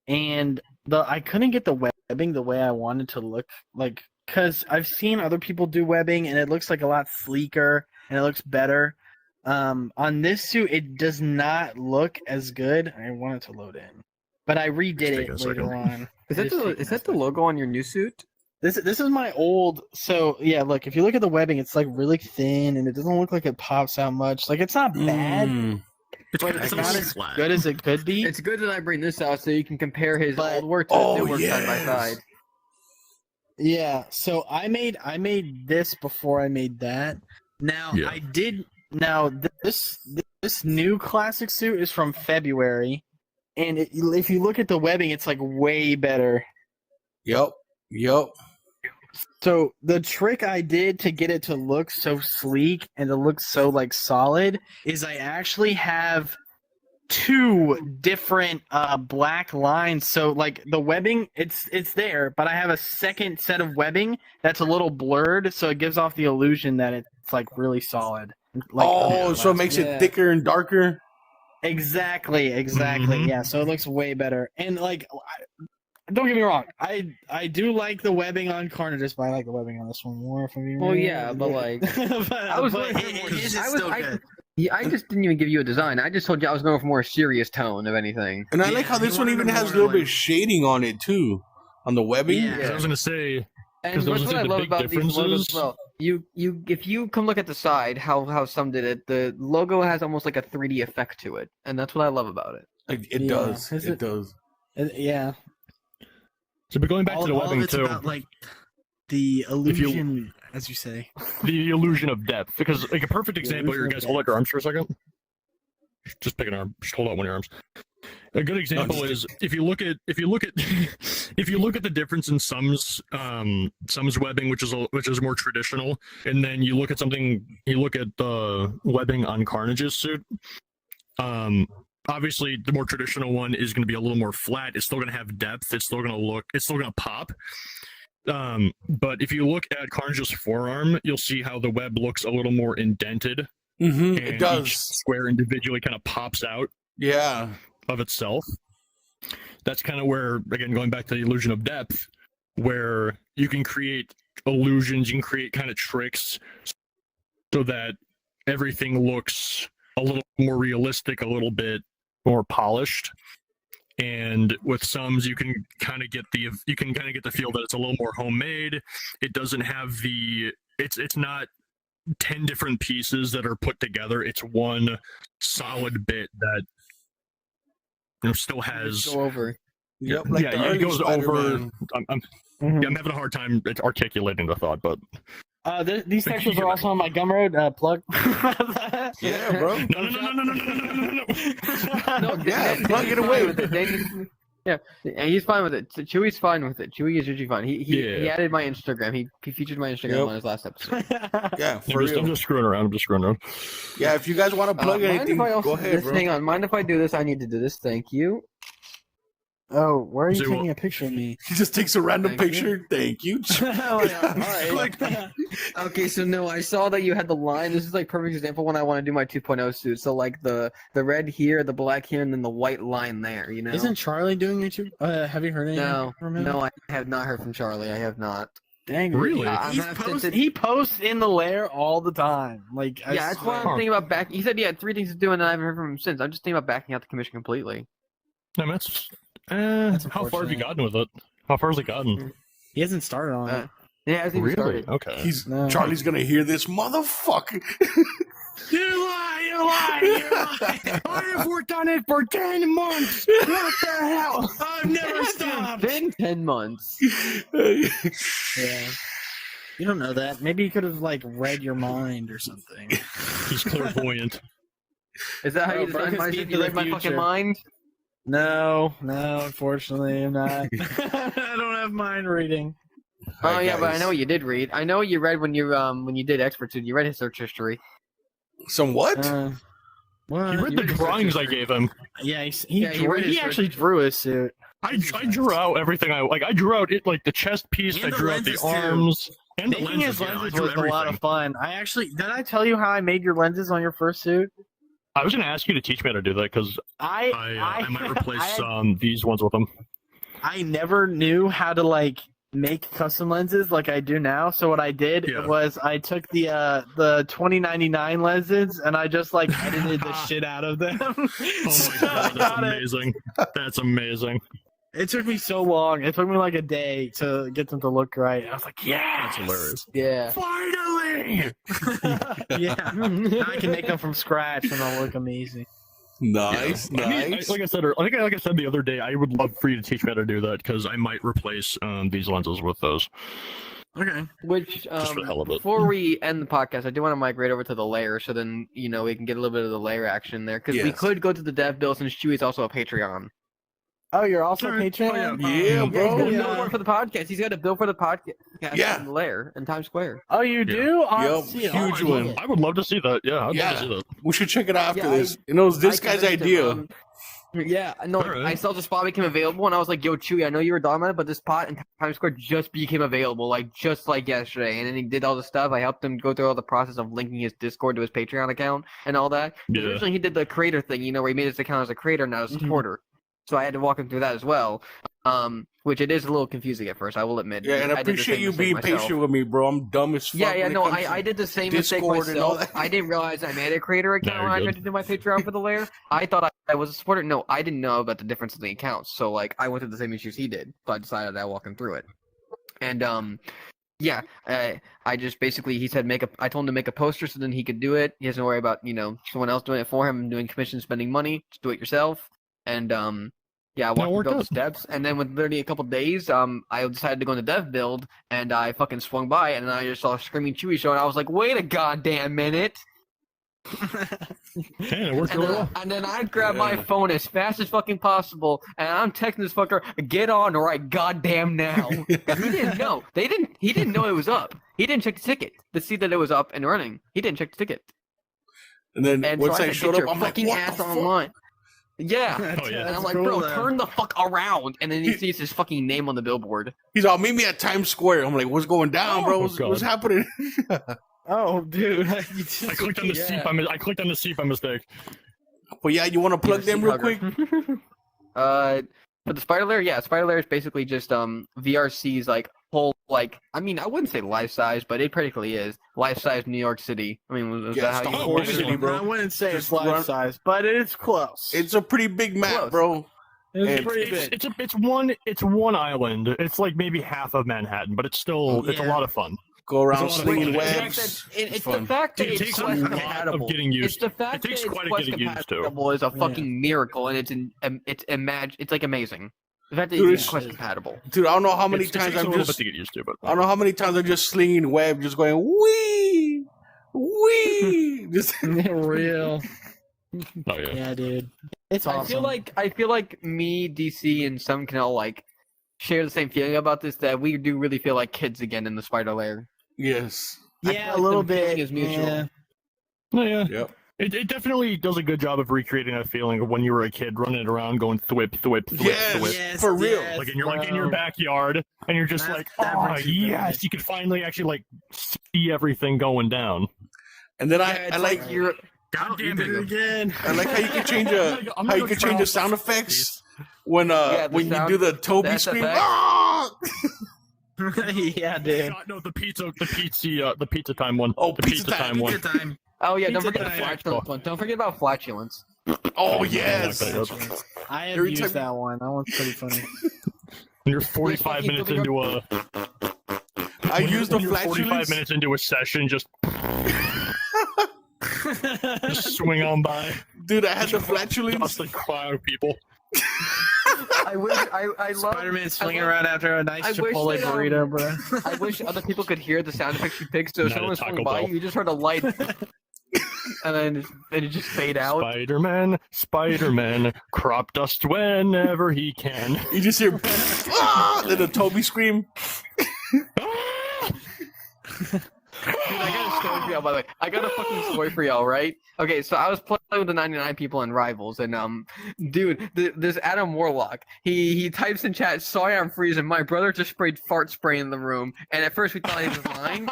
and I couldn't get the webbing the way I wanted to look like, because I've seen other people do webbing and it looks like a lot sleeker and it looks better. On this suit, it does not look as good. I want it to load in, but I redid Take it a later second. on. Is that the logo on your new suit? This is my old. So yeah, look, if you look at the webbing, it's like really thin and it doesn't look like it pops out much. Like it's not bad, Mm. but it's not as flat. good as it could be. It's good that I bring this out so you can compare his But- old work to Oh, his new work side by yes. side. Yeah, so I made this before I made that. Now Yeah. I did. Now this new classic suit is from February, and if you look at the webbing, it's like way better. Yep. So the trick I did to get it to look so sleek and to look so like solid is I actually have two different black lines. So like the webbing, it's there, but I have a second set of webbing that's a little blurred, so it gives off the illusion that it's like really solid. Like, Oh, so it makes Yeah. it thicker and darker. exactly. Mhm. Yeah, so it looks way better. And like, don't get me wrong, I do like the webbing on Carnage, but I like the webbing on this one more. If I'm being Well, real. yeah, but, like, I was but looking for more his is I was- still I- good. Yeah, I just didn't even give you a design. I just told you I was going for more serious tone, if anything. And I like Yeah, how this you one wanted even a has a more, little bit like- of shading on it too, on the webbing. Yeah. 'Cause I was gonna say, And 'Cause that's those what are I the love big about these logos as differences. well. If you come look at the side, how some did it, the logo has almost like a 3D effect to it, and that's what I love about it. It Yeah. does. Is It it- does. Yeah. so but going back to the all webbing of it's too, about like the illusion, as you say. the illusion of depth. Because like a perfect example here, illusion of guys, hold out your arms for a second. Just pick an arm. Just hold out one of your arms. A good example is if you look at the difference in Sum's webbing, which is more traditional, and then you look at the webbing on Carnage's suit. Obviously, the more traditional one is going to be a little more flat. It's still going to have depth. It's still going to pop. But if you look at Carnage's forearm, you'll see how the web looks a little more indented. Mm-hmm. And It does. each square individually kind of pops out. Yeah. Of itself. That's kind of where, again, going back to the illusion of depth, where you can create illusions, you can create kind of tricks so that everything looks a little more realistic, a little bit more polished. And with Sums, you can kind of get the feel that it's a little more homemade. It doesn't have it's not 10 different pieces that are put together. It's one solid bit that still has Go over. Yep. Like yeah, it goes over. I'm Mhm. yeah, I'm having a hard time articulating the thought, but These textures are also on my gumroad plug. Yeah, bro. No, Yeah, Dan- plug Danny's it away. fine with it. Yeah, and he's fine with it. So Chewy's fine with it. Chewy is usually fine. He added my Instagram. He featured my Instagram Yep. on his last episode. Yeah, for I'm real. just screwing around. Yeah, if you guys want to plug mind anything, if I also go ahead, just bro. hang on? Mind if I do this? I need to do this. Thank you. Oh, where are you So taking a picture of me? He just takes a random Thank you. picture. Thank you. Alright. Okay, so no, I saw that you had the line. This is like perfect example when I want to do my 2.0 suit. So like the red here, the black here, and then the white line there. You know? Isn't Charlie doing it too? Have you heard anything No, from him? no, I have not heard from Charlie. I have not. Dang, Really? He posts in the lair all the time. Like, I Yeah, that's why swear. I'm thinking about back. He said he had 3 things to do, and I haven't heard from him since. I'm just thinking about backing out the commission completely. I mean, that's how far have you unfortunate. gotten with it? How far has it gotten? He hasn't started on it. Yeah, it hasn't even started. Okay. No. Charlie's gonna hear this motherfucker. You lie! I have worked on it for 10 months! What the hell? I've never It's been 10 months. Yeah. You don't know that. Maybe he could have like read your mind or something. He's clairvoyant. Is that how Bro, you define Broken my Speed You to read the my fucking future. mind? No, unfortunately, I'm not. I don't have mind reading. Oh Hi, yeah, but I guys. know what you did read. I know what you read when you did expert suit. You read his search history. Some what? What? He read you the read his drawings search I gave him. Yeah, Yeah, he read his actually drew his suit. I drew out everything I drew out it like the chest piece. And I the drew out the lenses, too. arms and the Making his lenses. Yeah, I lenses drew was a lot of everything. fun. Did I tell you how I made your lenses on your first suit? I was gonna ask you to teach me how to do that because I might replace these ones with them. I never knew how to like make custom lenses like I do now. So what I did Yeah. was I took the 2099 lenses and I just like edited the shit out of them. Oh my god, that's amazing. That's amazing. It took me so long. It took me like a day to get them to look right. I was like, yeah, That's hilarious. Yeah. Finally! yeah. Now I can make them from scratch and they'll look amazing. Nice, I mean, nice. like I said the other day, I would love for you to teach me how to do that because I might replace these lenses with those. Okay. Which Just for the hell of it. before we end the podcast, I do want to migrate over to the layer, so then we can get a little bit of the layer action there because we Yes. could go to the dev bill since Chewy's also a Patreon. Oh, you're also Alright. Patreon? Yeah, He's got bro. a Yeah. bill one for the podcast. He's got a bill for the podcast. Yeah. in the layer in Times Square. Oh, you do? Oh, Yup, see, huge I one. love it. I would love to see that. Yeah, I'd Yeah. love to see that. We should check it out after Yeah, this. It was this I guy's convinced idea. him, yeah, no, Alright. I saw the spot became available, and I was like, "Yo, Chewy, I know you were dumb on it, but this spot in Times Square just became available, just like yesterday." And then he did all the stuff. I helped him go through all the process of linking his Discord to his Patreon account and all that. 'Cause Yeah. Originally, he did the creator thing, where he made his account as a creator, not a Mhm. supporter. So I had to walk him through that as well. Which it is a little confusing at first, I will admit. Yeah, and I did the appreciate same you mistake being myself. patient with me, bro. I'm dumb as fuck. Yeah, when it no, comes to I did the same mistake Discord and all myself. that. I didn't realize I made a creator account you're when I good. tried to do my Patreon for the layer. I thought I was a supporter. No, I didn't know about the difference in the accounts. So, I went through the same issues he did. So I decided I'd walk him through it. And, yeah, I just basically, he said, I told him to make a poster so then he could do it. He doesn't worry about, someone else doing it for him and doing commission, spending money. Just do it yourself. And, yeah, I walked worked through all the out. steps, and then with literally a couple days, I decided to go into dev build, and I fucking swung by, and then I just saw a Screaming Chewy show, and I was like, wait a goddamn minute! Hey, it worked really well. And then I'd grab my phone as fast as fucking possible, and I'm texting this fucker, "Get on right goddamn now." He didn't know. He didn't know it was up. He didn't check the ticket to see that it was up and running. He didn't check the ticket. And then And once so I said, showed "Get up, your I'm like, fucking what ass the fuck? online." Yeah. Oh, yeah. And I'm like, cool, bro, though. turn the fuck around. And then he sees his fucking name on the billboard. He's all, meet me at Times Square. I'm like, what's going down, bro? Oh, What's happening? Oh, dude. I clicked on the seat. I clicked on the seat by mistake. But yeah, you want to plug them real quick? For the Spider Lair, yeah, Spider Lair is basically just VRC's like whole like I mean I wouldn't say life size, but it practically is life size New York City. I mean, was Yeah, that it's how the you whole worded it? city, bro. I wouldn't say Just it's life run- size, but it's close. It's a pretty big map, Close. bro. It's and pretty big. It's one island. It's like maybe half of Manhattan, but it's still it's a Yeah. lot of fun. Go around It's a lot of slinging fun. webs. It's fun. the fact that It it's takes a quest lot compatible. of getting used. It's the fact It takes that it's quite a quest getting used to. compatible is a Yeah. fucking miracle, and it's like amazing. The fact that Dude, it's it's- quest compatible. Dude, I don't know how many It times takes a I'm little bit just. to get used to, but I don't know how many times I'm just slinging web, just going wee, wee. Just Real. oh yeah. Yeah, dude. It's awesome. I feel like me, DC, and some can all like share the same feeling about this. That we do really feel like kids again in the Spider Lair. yes. I Yeah, feel a like little the feeling bit. is mutual. Yeah. Oh, yeah. Yep. It definitely does a good job of recreating that feeling of when you were a kid running around going thwip, thwip, thwip, Yes. thwip. Yes, For real. yes. Like in your backyard, and you're just That- like, that oh brings you yes, back. you could finally actually like see everything going down. And then Yeah, I it's like you're. God you damn do. it again. I like how you can change the sound effects when Yeah, the when you sound- do the Toby the scream. SFX. Ah! Yeah, dude. No, the pizza time one. Oh, the pizza time, one. Pizza time. Oh yeah, don't Pizza forget the time. flatulence one. Don't forget about flatulence. Oh yes. I have Every used time- that one. That one's pretty funny. When you're 45 minutes into a I used the when you're 45 flatulence. minutes into a session, just swing on by. Dude, I had the flatulence. Just a crowd of people. I wish I love Spider-Man swinging I love- around after a nice I wish Chipotle that, burrito, bro. I wish other people could hear the sound effects you picked. So if Not a someone was Taco swung by Bell. you, just heard a light, and then it just fade out. Spider-Man, crop dust whenever he can. You just hear then the Toby scream. Dude, I got a story for y'all, by the way. I got a fucking story for y'all, right? Okay, so I was playing with the 99 people in Rivals, and dude, this Adam Warlock, he types in chat, "Sorry, I'm freezing. My brother just sprayed fart spray in the room," and at first we thought he was lying.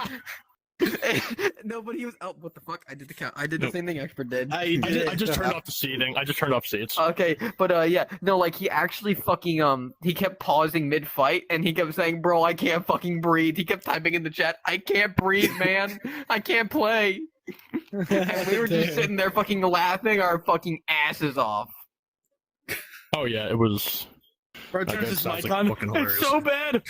No, but he was. Oh, what the fuck? I did the count. I did the same thing Expert did. I just turned off the seating. I just turned off seats. Okay, but yeah, no, like he actually fucking he kept pausing mid fight and he kept saying, "Bro, I can't fucking breathe." He kept typing in the chat, "I can't breathe, man. I can't play." And we were just sitting there fucking laughing our fucking asses off. Oh yeah, it was. Bro, That turns guy his sounds mic like on. fucking It's hilarious. so bad.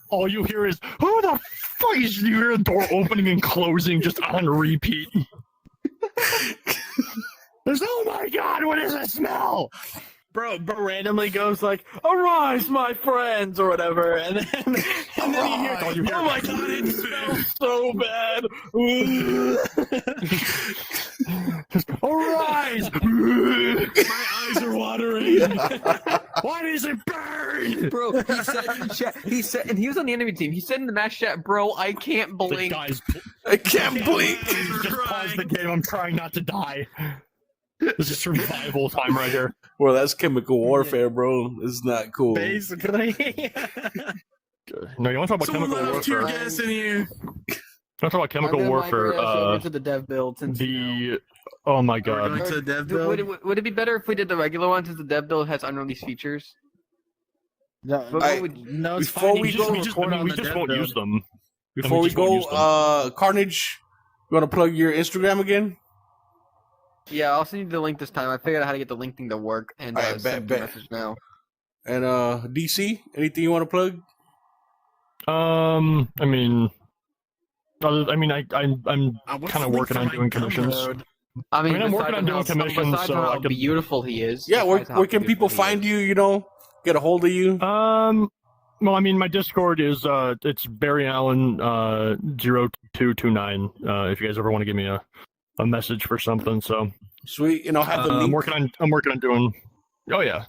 All you hear is, who the fuck is you hear a door opening and closing just on repeat? There's, oh my god, what is that smell? Bro randomly goes like, "Arise, my friends," or whatever, and then you hear, All you hear- "Oh my god, it smells so bad." Arise! My eyes are watering. Why does it burn? Bro, he said in chat, he said, and he was on the enemy team. He said in the match chat, "Bro, I can't The blink." guys, I can't blink. just pause the game. I'm trying not to die. This is survival time right here. Well, that's chemical warfare, bro. It's not cool. Basically. No, you want to talk about Someone chemical let up tear warfare? gas in here. You want to talk about chemical I'm gonna warfare? migrate us over to the dev build since Oh my We're god. going to the dev Dude, build. would it be better if we did the regular one since the dev build has unreleased features? No, But I- what would- no, it's Before fine. we You go just record on we the just dev won't build. use them. Before we just won't go, use them. Carnage, you want to plug your Instagram again? Yeah, I'll send you the link this time. I figured out how to get the link thing to work, and Alright, send bet. you a message now. And DC, anything you want to plug? I mean, I'm What's kind the of link working for on my doing commissions. Gumroad? I mean, I'm besides working on doing commissions, besides so how I can- beautiful he is. Yeah, where besides how can people beautiful he find is. you? You know, get a hold of you. Well, I mean, my Discord is it's Barry Allen 0229. If you guys ever want to give me a message for something, so Sweet, and I'll have the link. I'm working on doing. Oh yeah.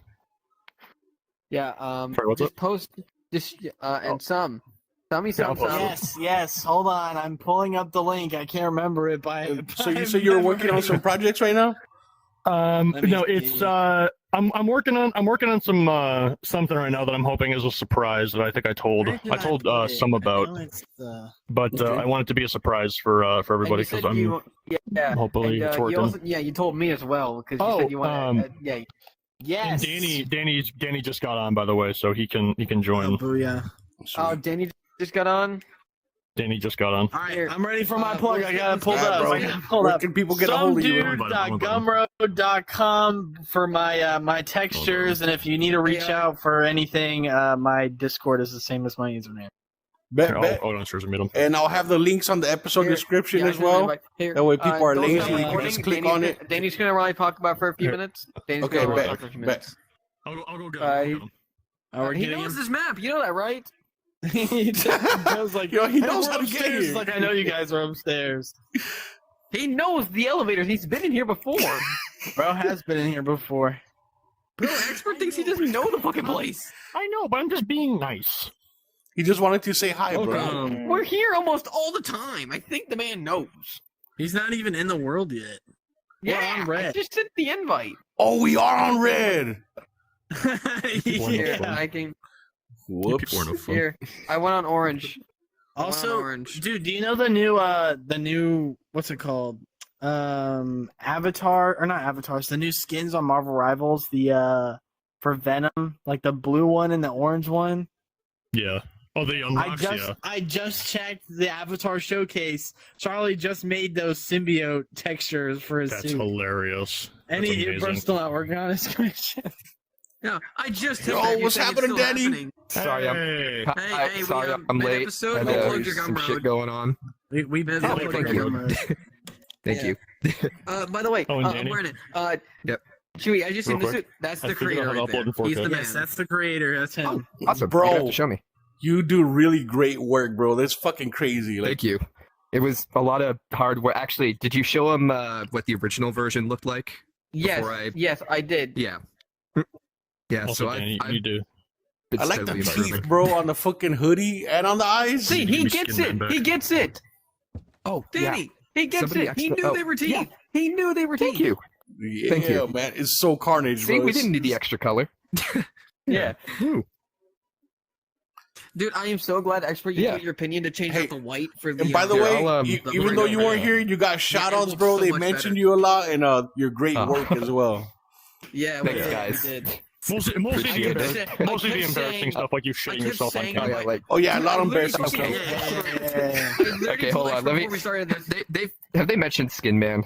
Yeah. Sorry, what's just up? post just and some. Tell me some. Yes. Hold on, I'm pulling up the link. I can't remember it by. So you said you're working on some projects right now? No, it's I'm working on some something right now that I'm hoping is a surprise that I think I told some about, but I want it to be a surprise for everybody because I'm hopefully it's working. You told me as well because you said you wanted. Yes. And Danny just got on, by the way, so he can join. Oh, Danny just got on. Danny just got on. All right, I'm ready for my plug. I got it pulled Yeah, up. bro. Where can people get a hold of you? Someduede.gumroad.com for my textures, and if you need to reach out for anything, my Discord is the same as my username. Bet. Hold on, sure, meet him. And I'll have the links on the episode description as well. That way people are lazy. You can just click on it. Danny's gonna really talk about for a few minutes. Okay, bet. I'll go get him. He knows this map. You know that, right? He goes like, Yo, he knows how to get here. Like, I know you guys are upstairs. He knows the elevators. He's been in here before. Bro has been in here before. Bro, expert thinks he doesn't know the fucking place. I know, but I'm just being nice. He just wanted to say hi, bro. We're here almost all the time. I think the man knows. He's not even in the world yet. Yeah, on red. I just sent the invite. Oh, we are on red. Here, I can. Whoops. Here, I went on orange. Also, orange. dude, Do you know the new what's it called? Avatar or not avatars? The new skins on Marvel Rivals. The for Venom, like the blue one and the orange one. Yeah. Oh, the unlocks, I just checked the Avatar showcase. Charlie just made those symbiote textures for his That's suit. Hilarious. And bro's still not working on his commission. Yeah, I just. Yo, what's happening, Danny? Sorry, Hey. sorry, I'm late. Episode, Had some shit going on. We Oh, thank you. Thank you. By the way, Oh, and Danny? Brandon. Yep. Chewy, I just seen Real the quick. suit. That's I the figured creator out how right to there. upload in He's 4K. the man. Yes, that's the creator. That's him. Awesome. Bro. You have to show me. You do really great work, bro. That's fucking crazy. Like, Thank you. It was a lot of hard work. Actually, did you show him what the original version looked like? Yes, Before I- yes, I did. Yeah. Yeah, Also, so Danny, I've you do. been I like the steadily teeth, improving. bro, on the fucking hoodie and on the eyes. See, Give he me gets Skin it. Man back. He gets it. Oh, yeah. Danny, he gets Somebody it. He actually- knew oh, they were teeth. yeah. He knew they were teeth. Thank you. Yeah, Thank you. man. It's so Carnage, See, bro. we It's- didn't need the extra color. Yeah. Ooh. Dude, I am so glad, expert, you Yeah. put your opinion to change Hey, out the white for the. And by the Here, way, I'll, you, the even logo though you weren't now. here, you got shout outs, looks bro. so They much mentioned better. you a lot and your great Oh. work as well. Yeah, we Thanks, did, guys. we did. Mostly the, Appreciate it. mostly the I kept embarrassing saying- stuff, like you I shitting kept yourself on saying- Oh, camera. yeah, like, Oh, yeah, a lot of Literally embarrassing told stuff. you- I literally Okay, told hold on, let me- Before we started this, have they mentioned Skin Man?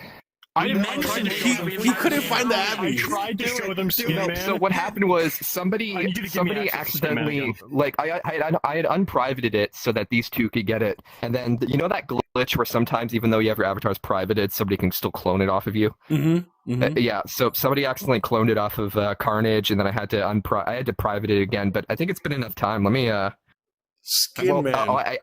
I mentioned tried to it. show them- He couldn't find the I Abby. tried to show them Skin No, Man. so what happened was I somebody need you to give me access to Skin Man accidentally again. like I had unprivated it so that these two could get it, and then you know that glitch where sometimes even though you have your avatars privated, somebody can still clone it off of you. Mm-hmm. Yeah, so somebody accidentally cloned it off of Carnage, and then I had to private it again. But I think it's been enough time. Let me Skin well, Man.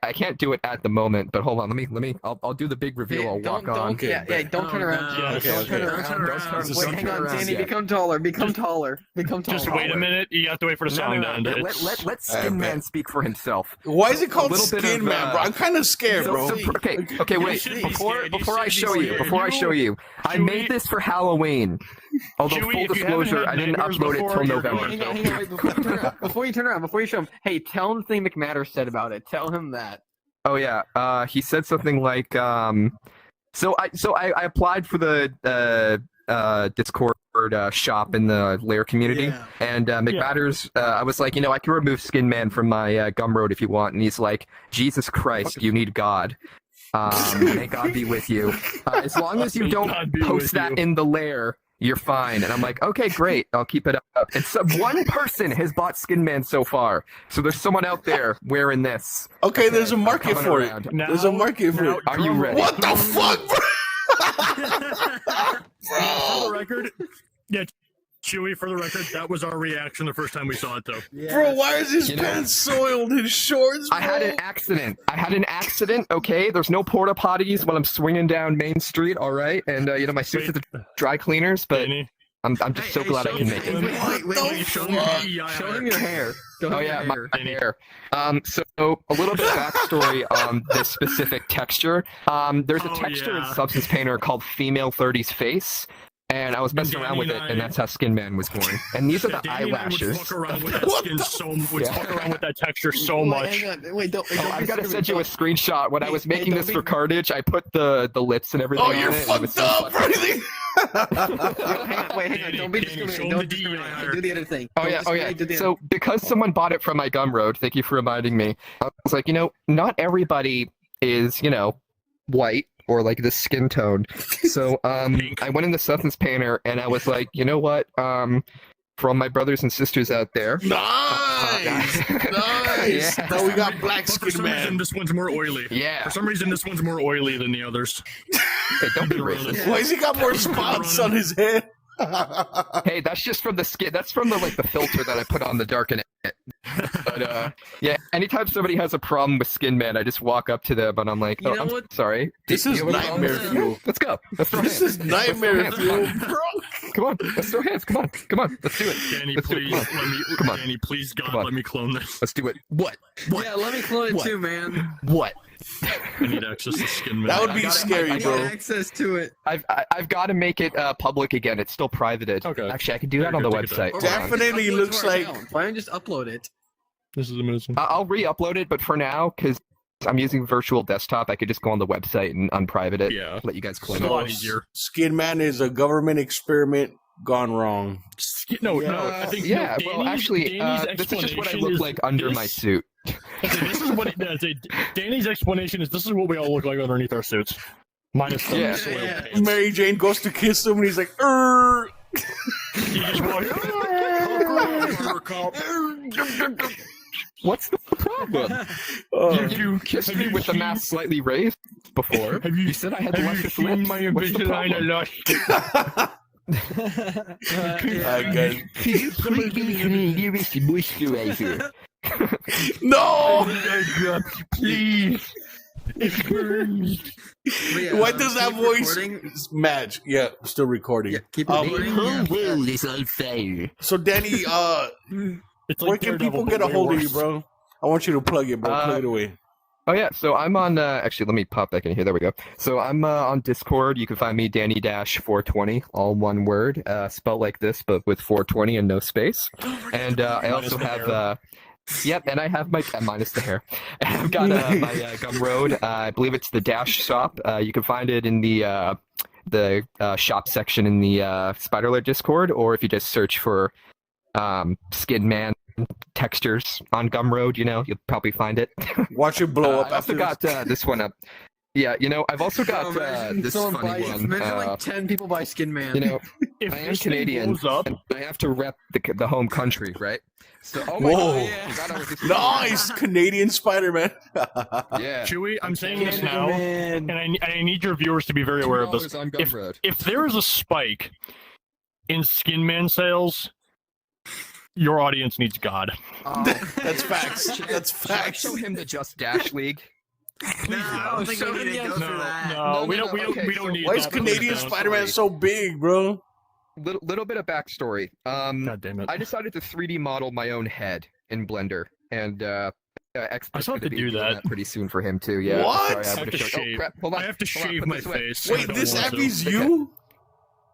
I can't do it at the moment, but hold on. Let me. I'll do the big reveal. I'll walk on. Okay, yeah, bet. don't turn around. Yeah, okay, Don't okay. turn Don't around. turn around. Just Wait, don't hang turn on, around. Danny, Yeah. become taller. Become taller. Become taller. Just wait a minute. You have to wait for the song to end. Let It's- Skin Man speak for himself. Why is it called little bit Skin of, Man, bro? I'm kind of scared, bro. Okay, wait. should be Before scared. You before I should be show you, scared. before I show you, I Chewie- made this for Halloween. Although Chewie, full if you haven't disclosure, had I didn't nightmares upload it before, till you're November. going Hang on, wait, before you turn around, before you show him, hey, tell him the thing McMatter said about it. Tell him that. Oh yeah, he said something like, so I applied for the Discord shop in the Lair community, Yeah. and McMatters, I was like, I can remove Skin Man from my Gumroad if you want, and he's like, Jesus Christ, you need God. May God be with you. As long as you May don't God be post with that you. in the Lair, you're fine. And I'm like, okay, great, I'll keep it up. And so one person has bought Skin Man so far, so there's someone out there wearing this. Okay, there's a market coming for around. it. Now- There's a market for now- it. Are you ready? What the fuck, bro? For the record, yeah, Chewy, for the record, that was our reaction the first time we saw it, though. Bro, why is his You know- pants soiled? His shorts, bro? I had an accident. Okay, there's no porta potties when I'm swinging down Main Street. All right, and my suit's at the dry cleaners, but Danny, I'm just so glad I can make it. Wait, Show show him your hair. Show him Oh your yeah, hair. my hair. So a little bit of backstory on this specific texture. There's a Oh, texture yeah. in Substance Painter called Female 30's Face, and I was messing around with it, and that's how Skinman was born. And these are the Danny and I would eyelashes. fuck around with that skin Yeah. fuck around with that texture so much. Hang on. Wait, don't. Oh, I've got to send you a screenshot. When I was making don't this be- for Carnage, I put the lips and everything Oh, on you're it. And it was fucked so up, funny. really? Hang on. Don't be Danny, show discriminating. him Don't the DEI discriminate. hire. Do the other thing. Oh Don't yeah, discriminate, do the So because someone bought it from my Gumroad, thank you for reminding me. I was like, not everybody is, white or like this skin tone. So I went in the Substance Painter and I was like, you know what? For all my brothers and sisters out there. Nice, nice. Yeah. Now we got black But for skin some reason, man. this one's more oily. Yeah. For some reason, this one's more oily than the others. Hey, don't be racist. Why has he got more spots on his head? Hey, that's just from the skin. That's from the filter that I put on the darken it. But yeah, anytime somebody has a problem with Skin Man, I just walk up to them and I'm like, You oh, know I'm what? sorry. This Do is you have a problem nightmare with fuel. Skin Man? Let's go. Let's throw This hands. is nightmare Let's throw fuel, hands. bro. Come on, let's throw hands. Come on, let's do it. Danny, Let's do it. please, let me. Come on. Danny, please, God, Come on. let me clone this. Let's do it. What? Yeah, let me clone it What? too, man. What? I need access to skin man. That would be gotta- scary, I need bro. access to it. I've got to make it public again. It's still privated. Okay. Actually, I can do that Very on the good, take website. it Or Def- why don't you just Definitely upload it looks to our like- account? Why don't you just upload it? this is amazing. I'll re-upload it, but for now, because I'm using virtual desktop, I could just go on the website and unprivate it. Yeah. Let you guys claim It's a it. lot easier. Skin man is a government experiment gone wrong. No, I think Yeah, no, well, Danny's- actually, Danny's this is just what I explanation look is like under my this. suit. This is what Danny's explanation is. This is what we all look like underneath our suits, minus the Yeah. soiled Yeah. pants. Mary Jane goes to kiss him and he's like, He just walks. What's the problem? You kissed me with the mask slightly raised before. Have you- You said I had Have you luscious seen lips. my What's the Invisalign problem? guys. Could you please give me moisturizer? No! Please. It burns. But yeah, Why does that keep voice recording. match? Yeah, still recording. Yeah, keep Um, recording. world is on fire. So, Danny, It's where like can Daredevil, people but get a way hold of you, worse. bro? I want you to plug it, bro. Plug it away. Oh yeah, so I'm on. Actually, let me pop back in here. There we go. So I'm on Discord. You can find me Danny-420, all one word, spelled like this, but with 420 and no space. And I Minus also the have. hair. Yep, and I have my minus the hair. I've got my Gumroad. I believe it's the Dash Shop. You can find it in the shop section in the Spiderler Discord, or if you just search for Skin Man textures on Gumroad, you'll probably find it. Watch it blow up I also after got this one up. Yeah, I've also got Imagine this someone funny buys- one. Imagine like 10 people buy Skin Man. If I am this thing Canadian, blows up, and I have to rep the home country, right? So, oh my Whoa. God, yeah. God, I was just- Nice Canadian Spider-Man. Yeah. Chewy, I'm saying this now, Man. and I need your viewers to be very aware of this. $2 on If- Gumroad. If there is a spike in Skin Man sales, your audience needs God. That's facts. That's Should I facts. show him the Just Dash League? No, I don't think we need to go through that. No, we No, don't. We don't. okay, We don't so need. Why is that. Canadian No. Spider-Man so big, bro? Little bit of backstory. God damn it! I decided to 3D model my own head in Blender, and Expert's I still have gonna to be do doing that. pretty soon for him too. Yeah. What? Sorry, I have to would've showed- shave. crap, hold on, I have to hold on, shave put my this away. face. I Wait, don't this want Abby's to. you?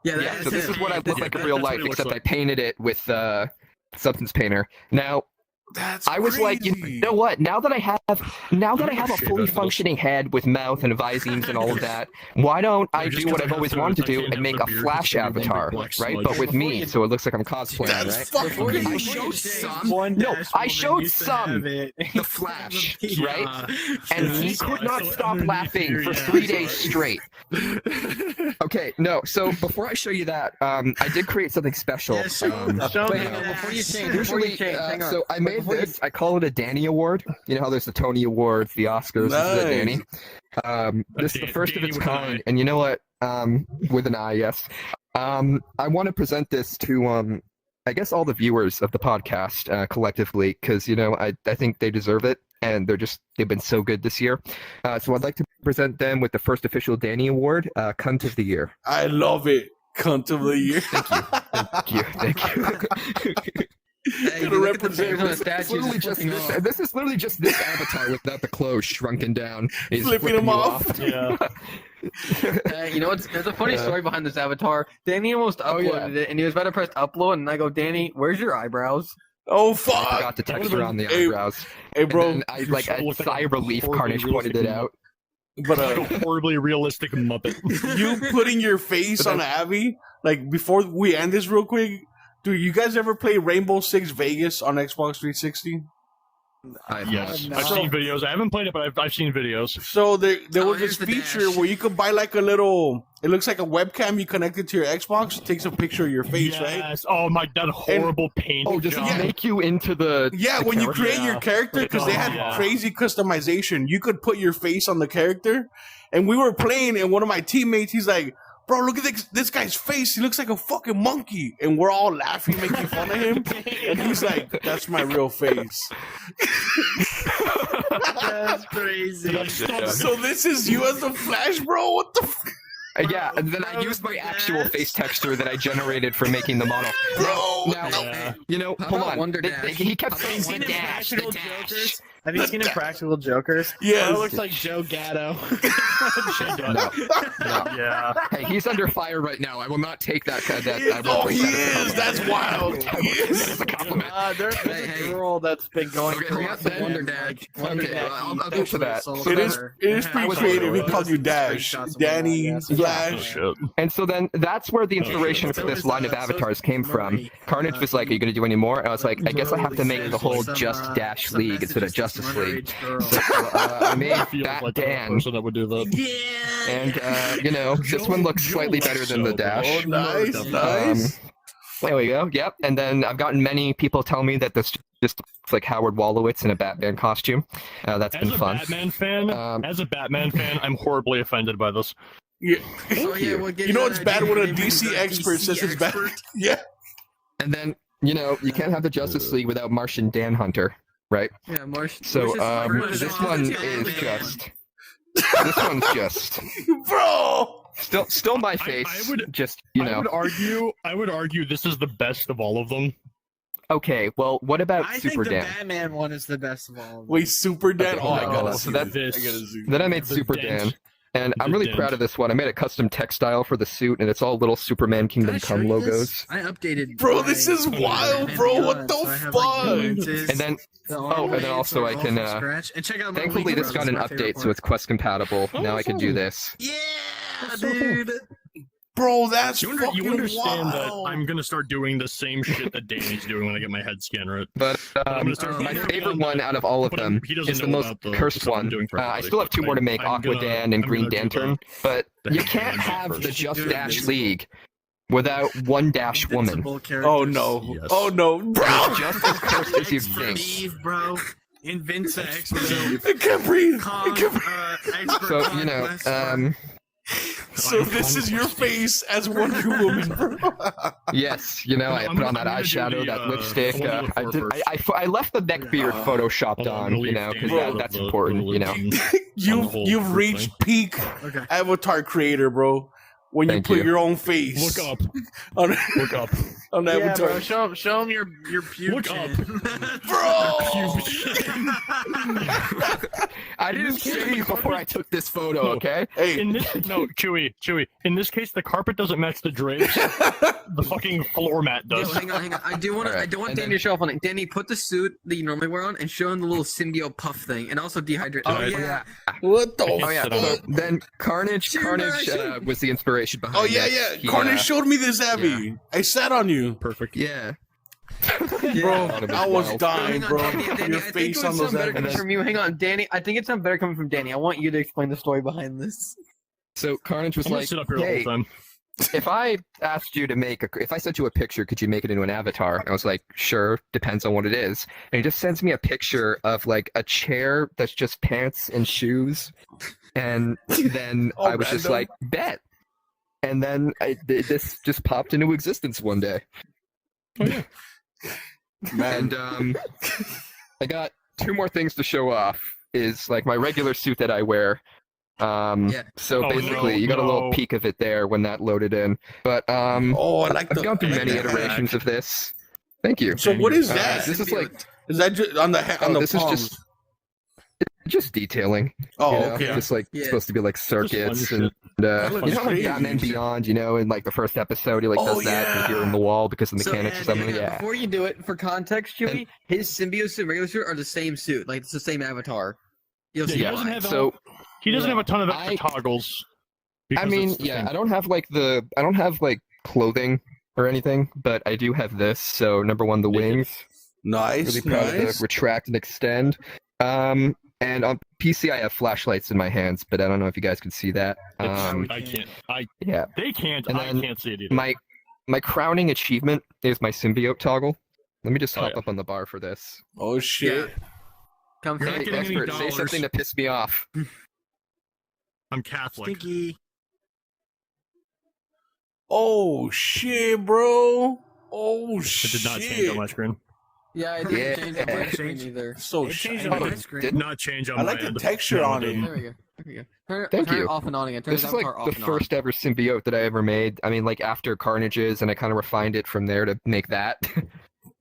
Yeah, Yeah, so this is what I look like in Yeah, real that's what life, it looks except I like. painted it with Substance Painter. Now, That's I was like, you crazy. know what? Now that I have a shave fully it. functioning head with mouth and visemes and all of that, why don't I Just do 'cause what I I've have always to- wanted to I do can't and make have a the beard Flash because it's gonna be avatar, black right? smudge. But with me, so it looks like I'm cosplaying, That's right? fucking Before you crazy. showed some One No, dash I woman showed used to some. have it. The Flash, Yeah. right? And he Yes, could I not saw it stop underneath laughing here, for yeah, 3 I days saw it. straight. Okay, no. So before I show you that, I did create something special. Yeah, show Um, them. Show Wait, me hang on, that. before you change, before you change, hang on. So I made Before you- this. I call it a Danny Award. You know how there's the Tony Awards, the Oscars. This is a Nice. Danny. This is the first of Danny its with an kind. eye. And you know what? With an eye, yes. I want to present this to I guess all the viewers of the podcast collectively, because I think they deserve it, and they've been so good this year. So I'd like to present them with the first official Danny Award, Cunt of the Year. I love it. Cunt of the year. Thank you. Hey, Gonna look at the represent pictures on the this. statues. Literally it's just flipping this, off. this is literally just this avatar without the clothes shrunken down. He's Flipping him you off. Yeah. Hey, you know what's? There's a funny story behind this avatar. Danny almost uploaded it, and he was about to press upload, and I go, Danny, where's your eyebrows? Oh I fuck! forgot to texture on the Hey, eyebrows. Hey, bro. And then I like a look like sigh a of relief. horribly Carnage pointed it realistic out. But Like a horribly realistic Muppet. you putting your face on Abby, like before we end this real quick, dude, you guys ever play Rainbow Six Vegas on Xbox 360? Yes, No. I've seen videos. I haven't played it, but I've seen videos. So there was here's this the feature dash. where you could buy like a little, it looks like a webcam you connect it to your Xbox, it takes a picture of your face, right? Yes. Oh my, that horrible paint Oh, does job. it make you into the? Yeah, the when you character? create your character, because they had Yeah. crazy customization, you could put your face on the character. And we were playing, and one of my teammates, he's like, bro, look at this guy's face. He looks like a fucking monkey. And we're all laughing, making fun of him. And he's like, that's my real face. That's crazy. So this is you as the Flash, bro? What the Yeah, and then I used my actual face texture that I generated for making the model. bro? Now, Yeah. hold about on. Wonder They- Dash? he kept How about saying Wonder the Dash? dash, Impractical the dash. Jokers. Have you seen Impractical Jokers? Yes. It looks like Joe Gatto. No. Yeah. Hey, he's under fire right now. I will not take that. I will Oh, take he that as a is. That's wild. I will He take that is. as a compliment. There's Hey. a girl that's been going Okay, through we got the Wonder Dash. Dash. Okay, well, I'll get to that. So It is It pretty creative. He called you Dash. Danny, Oh, Flash. shit. And so then that's where the inspiration for this line of avatars came from. Carnage was like, "Are you going to do any more?" And I was like, "I guess I have to make the whole Just Dash League instead of Justice League." So I made Feels that like the Dan, person that would do that. and this one looks slightly better than the Oh, Dash. nice, nice. There we go. Yep. And then I've gotten many people tell me that this just looks like Howard Wolowitz in a Batman costume. That's been As a fun. Batman fan, I'm horribly offended by this. Yeah. Oh, yeah, what gives You know that it's bad idea? when a Maybe DC the expert says it's bad. expert? Yeah. And then you can't have the Justice League without Martian Dan Hunter, right? Yeah, Marsh. So Marsh is- this Marsh one is is Batman. just. This one's just Bro. still my face. I would- just I would argue this is the best of all of them. Okay, well, what about I Super think the Dan? Batman one is the best of all. Of them. Wait, Super Dan? Okay, Oh, I no, gotta so see that- this. this- I gotta see. Then I made The Super dent. Dan, and I'm The really dent. proud of this one. I made a custom textile for the suit, and it's all little Superman Can I Kingdom show Come you logos. this? I updated. Bro, my- this is wild, bro. What the So I have, like, fuck? nuances, And then, the oh, arm and then weights also are I all can, from scratch. And check out my thankfully League this Bros, got an my favorite update, so part. it's Quest compatible. Oh, Now I can do this. Yeah, so cool. dude. Bro, that's You fucking understand that wild. I'm gonna start doing the same shit that Danny's doing when I get my head scan right. But I'm gonna start- my favorite one out of all of But them he doesn't is the know most about the cursed stuff I'm one. doing for I everybody, still have two but more to make, I'm Aqua gonna- Dan and I'm Green gonna do Lantern, but the you can't Dan have first. the Just Do it, Dash dude. League without one Dash woman. Invincible characters. Oh no. Yes. Oh no. Bro. It's just as cursed as you Expert think. Eve, bro. Invincible expert Eve. I can't breathe. I Kong, can't breathe. expert So, Conquest, So this is your face as Wonder Woman, bro. yes, I I'm put on that gonna do eyeshadow, the, that lipstick. I wanna do the I four I left the neck beard photoshopped Hold on, on, I'm gonna leave because Danny out that's of the important, religion. on the whole You've group reached thing. peak Okay. avatar creator, bro. When you Thank put you. your own face Look up. on, Look up. on Yeah, avatar. bro. Show him your puke Look up. chin. Bro. I didn't see you before I took this photo, No. okay? Hey, In this, no, Chewy. In this case, the carpet doesn't match the drapes. The fucking floor mat Yo, does. hang on. I do want Alright, Danny and then- to show off on it. Danny, put the suit that you normally wear on and show him the little symbiote puff thing, and also dehydrate. Oh, yeah. what the Oh yeah. Sit So up. then Carnage was the inspiration behind. Oh yeah, this. yeah. He, Carnage showed me this, Abby. I sat on you, Perfect. Yeah. bro. thought it was I was wild. dying, Hang on, bro. Danny, Your I think face it on would those sound better Abby. coming from you. Hang on, Danny. I think it sounds better coming from Danny. I want you to explain the story behind this. So Carnage was I'm gonna like, sit up here the "Hey, whole time. if I asked you to if I sent you a picture, could you make it into an avatar?" And I was like, "Sure, depends on what it is." And he just sends me a picture of like a chair that's just pants and shoes, and then Oh, I was just random. like, "Bet." and then this just popped into existence one day. Man. And I got 2 more things to show off. Is like my regular suit that I wear. So basically, you got a little peek of it there when that loaded in. But I like I've gone through many iterations of this. Thank you. So what is that? This is like just on the this palms? is just detailing. Oh, you know? okay. Just like it's supposed to be like circuits and you know, like crazy. Batman Beyond. You know, in like the first episode, he like does that and you're in the wall because of mechanics or something. Yeah. Before you do it, for context, Chewie, his symbiote suit and regular suit are the same suit. Like it's the same avatar. You'll see. He doesn't why. have So he doesn't have a ton of extra toggles. I because mean, it's the yeah, same. I don't have like clothing or anything, but I do have this. So number 1, the wings. Nice, Really proud nice. to retract and extend. And on PC, I have flashlights in my hands, but I don't know if you guys can see that. I can't. Yeah. They can't. And I then can't see it either. My crowning achievement is my symbiote toggle. Let me just hop yeah. up on the bar for this. Oh shit! Come You're not say getting any Expert, say dollars. something to piss me off. I'm Catholic. Stinky. Oh shit, bro! Oh It shit! did not change on my screen. Yeah, it Yeah. didn't change on my screen either. So It changed shiny. on my Did screen. Not change on I my like the end. texture No, on it it. didn't. There we go. There we go. Thank turn you. it off and on again. Turn This his is like avatar off the and first ever symbiote that I ever made. I mean, like after Carnage's, and I kind of refined it from there to make that.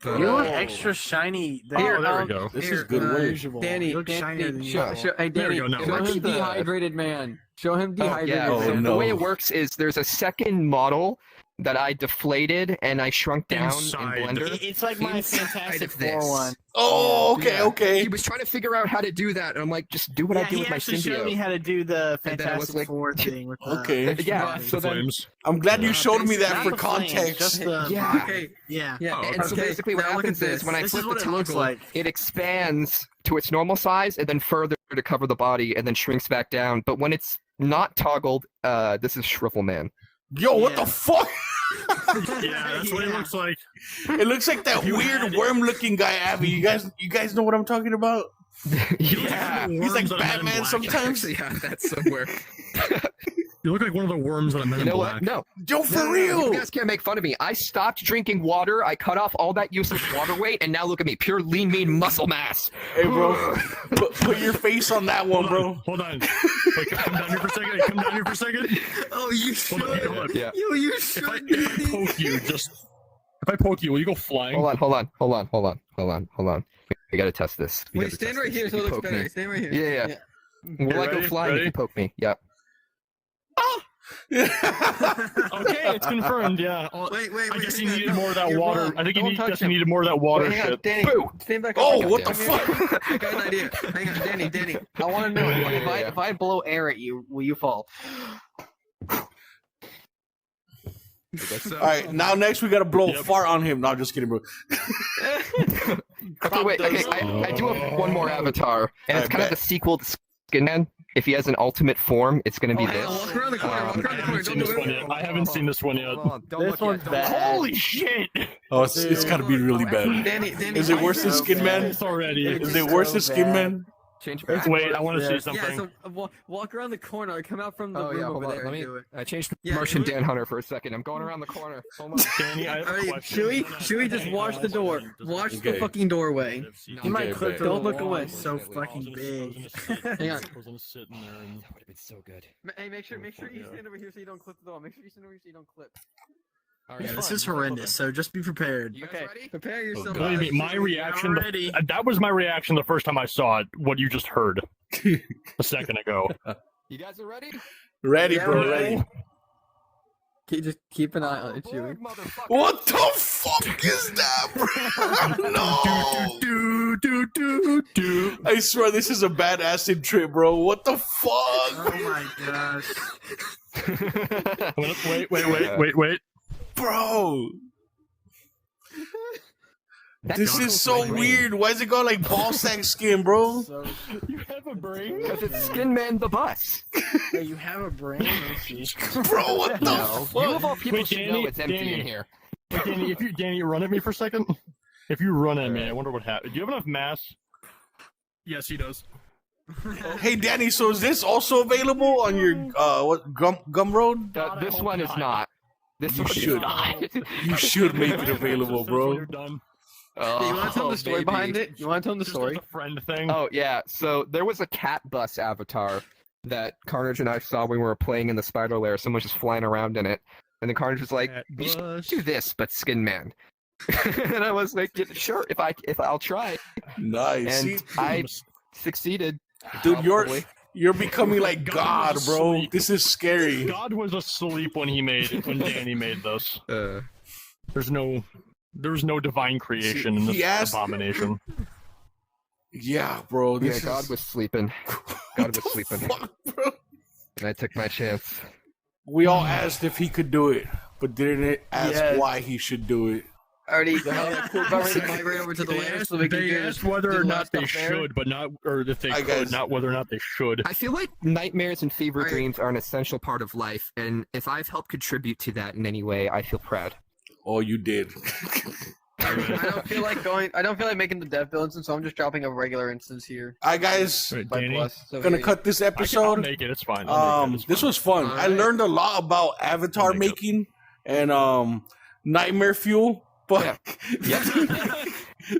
Oh. You look extra shiny. There, Oh, there we go. This Here, is good work. Usual. Danny, You look shinier than show, usual. hey, There we Danny, go, now show it him works. dehydrated man. Show him Oh, dehydrated yeah. Oh, So man. no. the way it works is there's a second model that I deflated and I shrunk down Inside. in Blender. It's like my Inside Fantastic of this. Four one. Oh, okay, Yeah. okay. He was trying to figure out how to do that, and I'm like, just do what I do he with my actually showed me symbiote. how to do the And then I was Fantastic like, Four thing. With the, Okay. Yeah, so then, Flames. I'm glad you showed me that Not for the flames, context. just the Yeah. Okay, yeah. yeah. Oh, and so okay, basically what now look happens at is this. when I This flip is the what it looks toggle, like. it expands to its normal size and then further to cover the body and then shrinks back down. But when it's not toggled, this is Shrivel Man. Yo, what Yeah. the fuck? Yeah, that's what it looks like. It looks like that You weird had it. worm-looking guy, Abby. You guys know what I'm talking about? Yeah. He's like Worms that are in Batman black. sometimes. Actually have that somewhere. You look like one of the worms that I met You in know black. what? No. Yo, for No, real. You guys can't make fun of me. I stopped drinking water. I cut off all that useless water weight, and now look at me, pure lean, mean muscle mass. Hey, bro, put your face on that one, bro. Hold on. Wait, come down here for a second. Come down here for a second. Oh, you Hold on. Hold on. Yeah. You If I poke you, if I poke you, will you go flying? Hold on. We gotta test this. We Wait, gotta stand test right this. here If so you it looks poke better. me- Stand right here. Yeah. Will I go Ready? flying if Ready? you poke me? Yep. Okay, it's confirmed. Yeah. Wait. I guess you hang on. needed more of that You're water. wrong. I think Don't you touch guess you him. needed more of that water Wait, hang on, shit. Danny. Boo! Stand back up. Oh, Hang on, what the come here. fuck? I got an idea. Hang on, Danny. I want to know Yeah. if I blow air at you, will you fall? All right, now next we gotta blow a Yep. fart on him. No, just kidding, bro. Okay, wait. Okay, I do have one more avatar, and it's kind of the sequel to Skinman. If he has an ultimate form, it's gonna be Hang this. on, walk around the corner. Walk Um, around I the corner. haven't seen Don't this do one it. yet. I haven't seen this one yet. This one's bad. Holy shit! Oh, it's gotta be really bad. Danny, Is it worse than so Skin bad. Man? It's already. Is it worse than so Skin bad. Man? Change back. Wait, I want to Yeah. see Yeah, something. so walk around the corner. Come out from the Oh room yeah, hold over on. there. Let and me. do it. I changed to Yeah, Martian do it. Dan Hunter for a second. I'm going around the corner. Hold on. Danny, I have a Alright, question. Chewie, just watch the door. Watch the Okay. fucking doorway. You might Okay, clip babe. through Don't the look wall. away. It's so fucking big. Hang on. I was gonna sit in there and. That would have been so good. Hey, make sure you Yeah. stand over here so you don't clip the door. Make sure you stand over here so you don't clip. All right, Yeah, this fine. is horrendous. So just be prepared. You guys Okay, ready? prepare yourself. Believe me, my reaction. Already. That was my reaction the first time I saw it. What you just heard a second ago. You guys are ready? Ready, Yeah, bro, we're ready. Just keep an eye on it, Chewie. Aboard, motherfucker. What the fuck is that, bro? No. Do. I swear this is a bad acid trip, bro. What the fuck? Oh my gosh. Wait. Bro. That This goggles is so my brain. weird. Why is it got like ball sack skin, bro? So You have a brain? Because it's Skin Man the bus. wait, you have a brain? Let's see. Bro, what the No, you of fuck? all people Wait, should Danny, know it's empty Danny. in here. Wait, Danny, run at me for a second. If you run at me, I wonder what happens. Do you have enough mass? Yes, he does. Hey, Danny. So is this also available on your Gumroad? This one is not. This You one should. is not. You should make it available, bro. You're done. Hey, you want to tell the story baby. behind it? You want to tell them the Just story? as a friend thing. Oh yeah, so there was a cat bus avatar that Carnage and I saw when we were playing in the spider lair. Someone was just flying around in it, and then Carnage was like, Cat "You should bus. do this, but Skin Man." And I was like, "Yeah, "Sure, if I'll try." Nice. And See, I succeeded. dude, probably. you're becoming like God God, was bro. asleep. This is scary. God was asleep when Danny made this. There's no divine creation in he this asked- abomination. Yeah, bro. Yeah, This God is... was sleeping. God was sleeping, Fuck, bro. and I took my chance. We all asked if he could do it, but didn't ask Yes. why he should do it. Already, migrate over to the lair so we can do asked whether do or the not they stuff there. should, but not, or if they Hi, could, guys. not whether or not they should. I feel like nightmares and fever Alright. dreams are an essential part of life, and if I've helped contribute to that in any way, I feel proud. Oh, you did. I don't feel like going. I don't feel like making the death bill instance, so I'm just dropping a regular instance here. All right, guys. Right, By Danny, plus. So Gonna here cut this I'll episode. make it. It's fine. I'll make it, it's This fine. was fun. I Alright. learned a lot about avatar I'll make it. making and nightmare fuel. But Yes.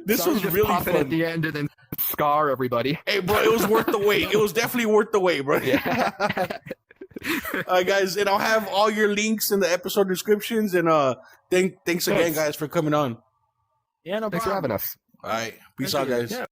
this Sorry, was just really pop it at fun. the end and then scar everybody. Hey, bro, it was worth the wait. It was definitely worth the wait, bro. Yeah. All right, guys, and I'll have all your links in the episode descriptions. And thanks again, guys, for coming on. Yeah, no Thanks for problem. having us. All right, peace out, guys. Yeah.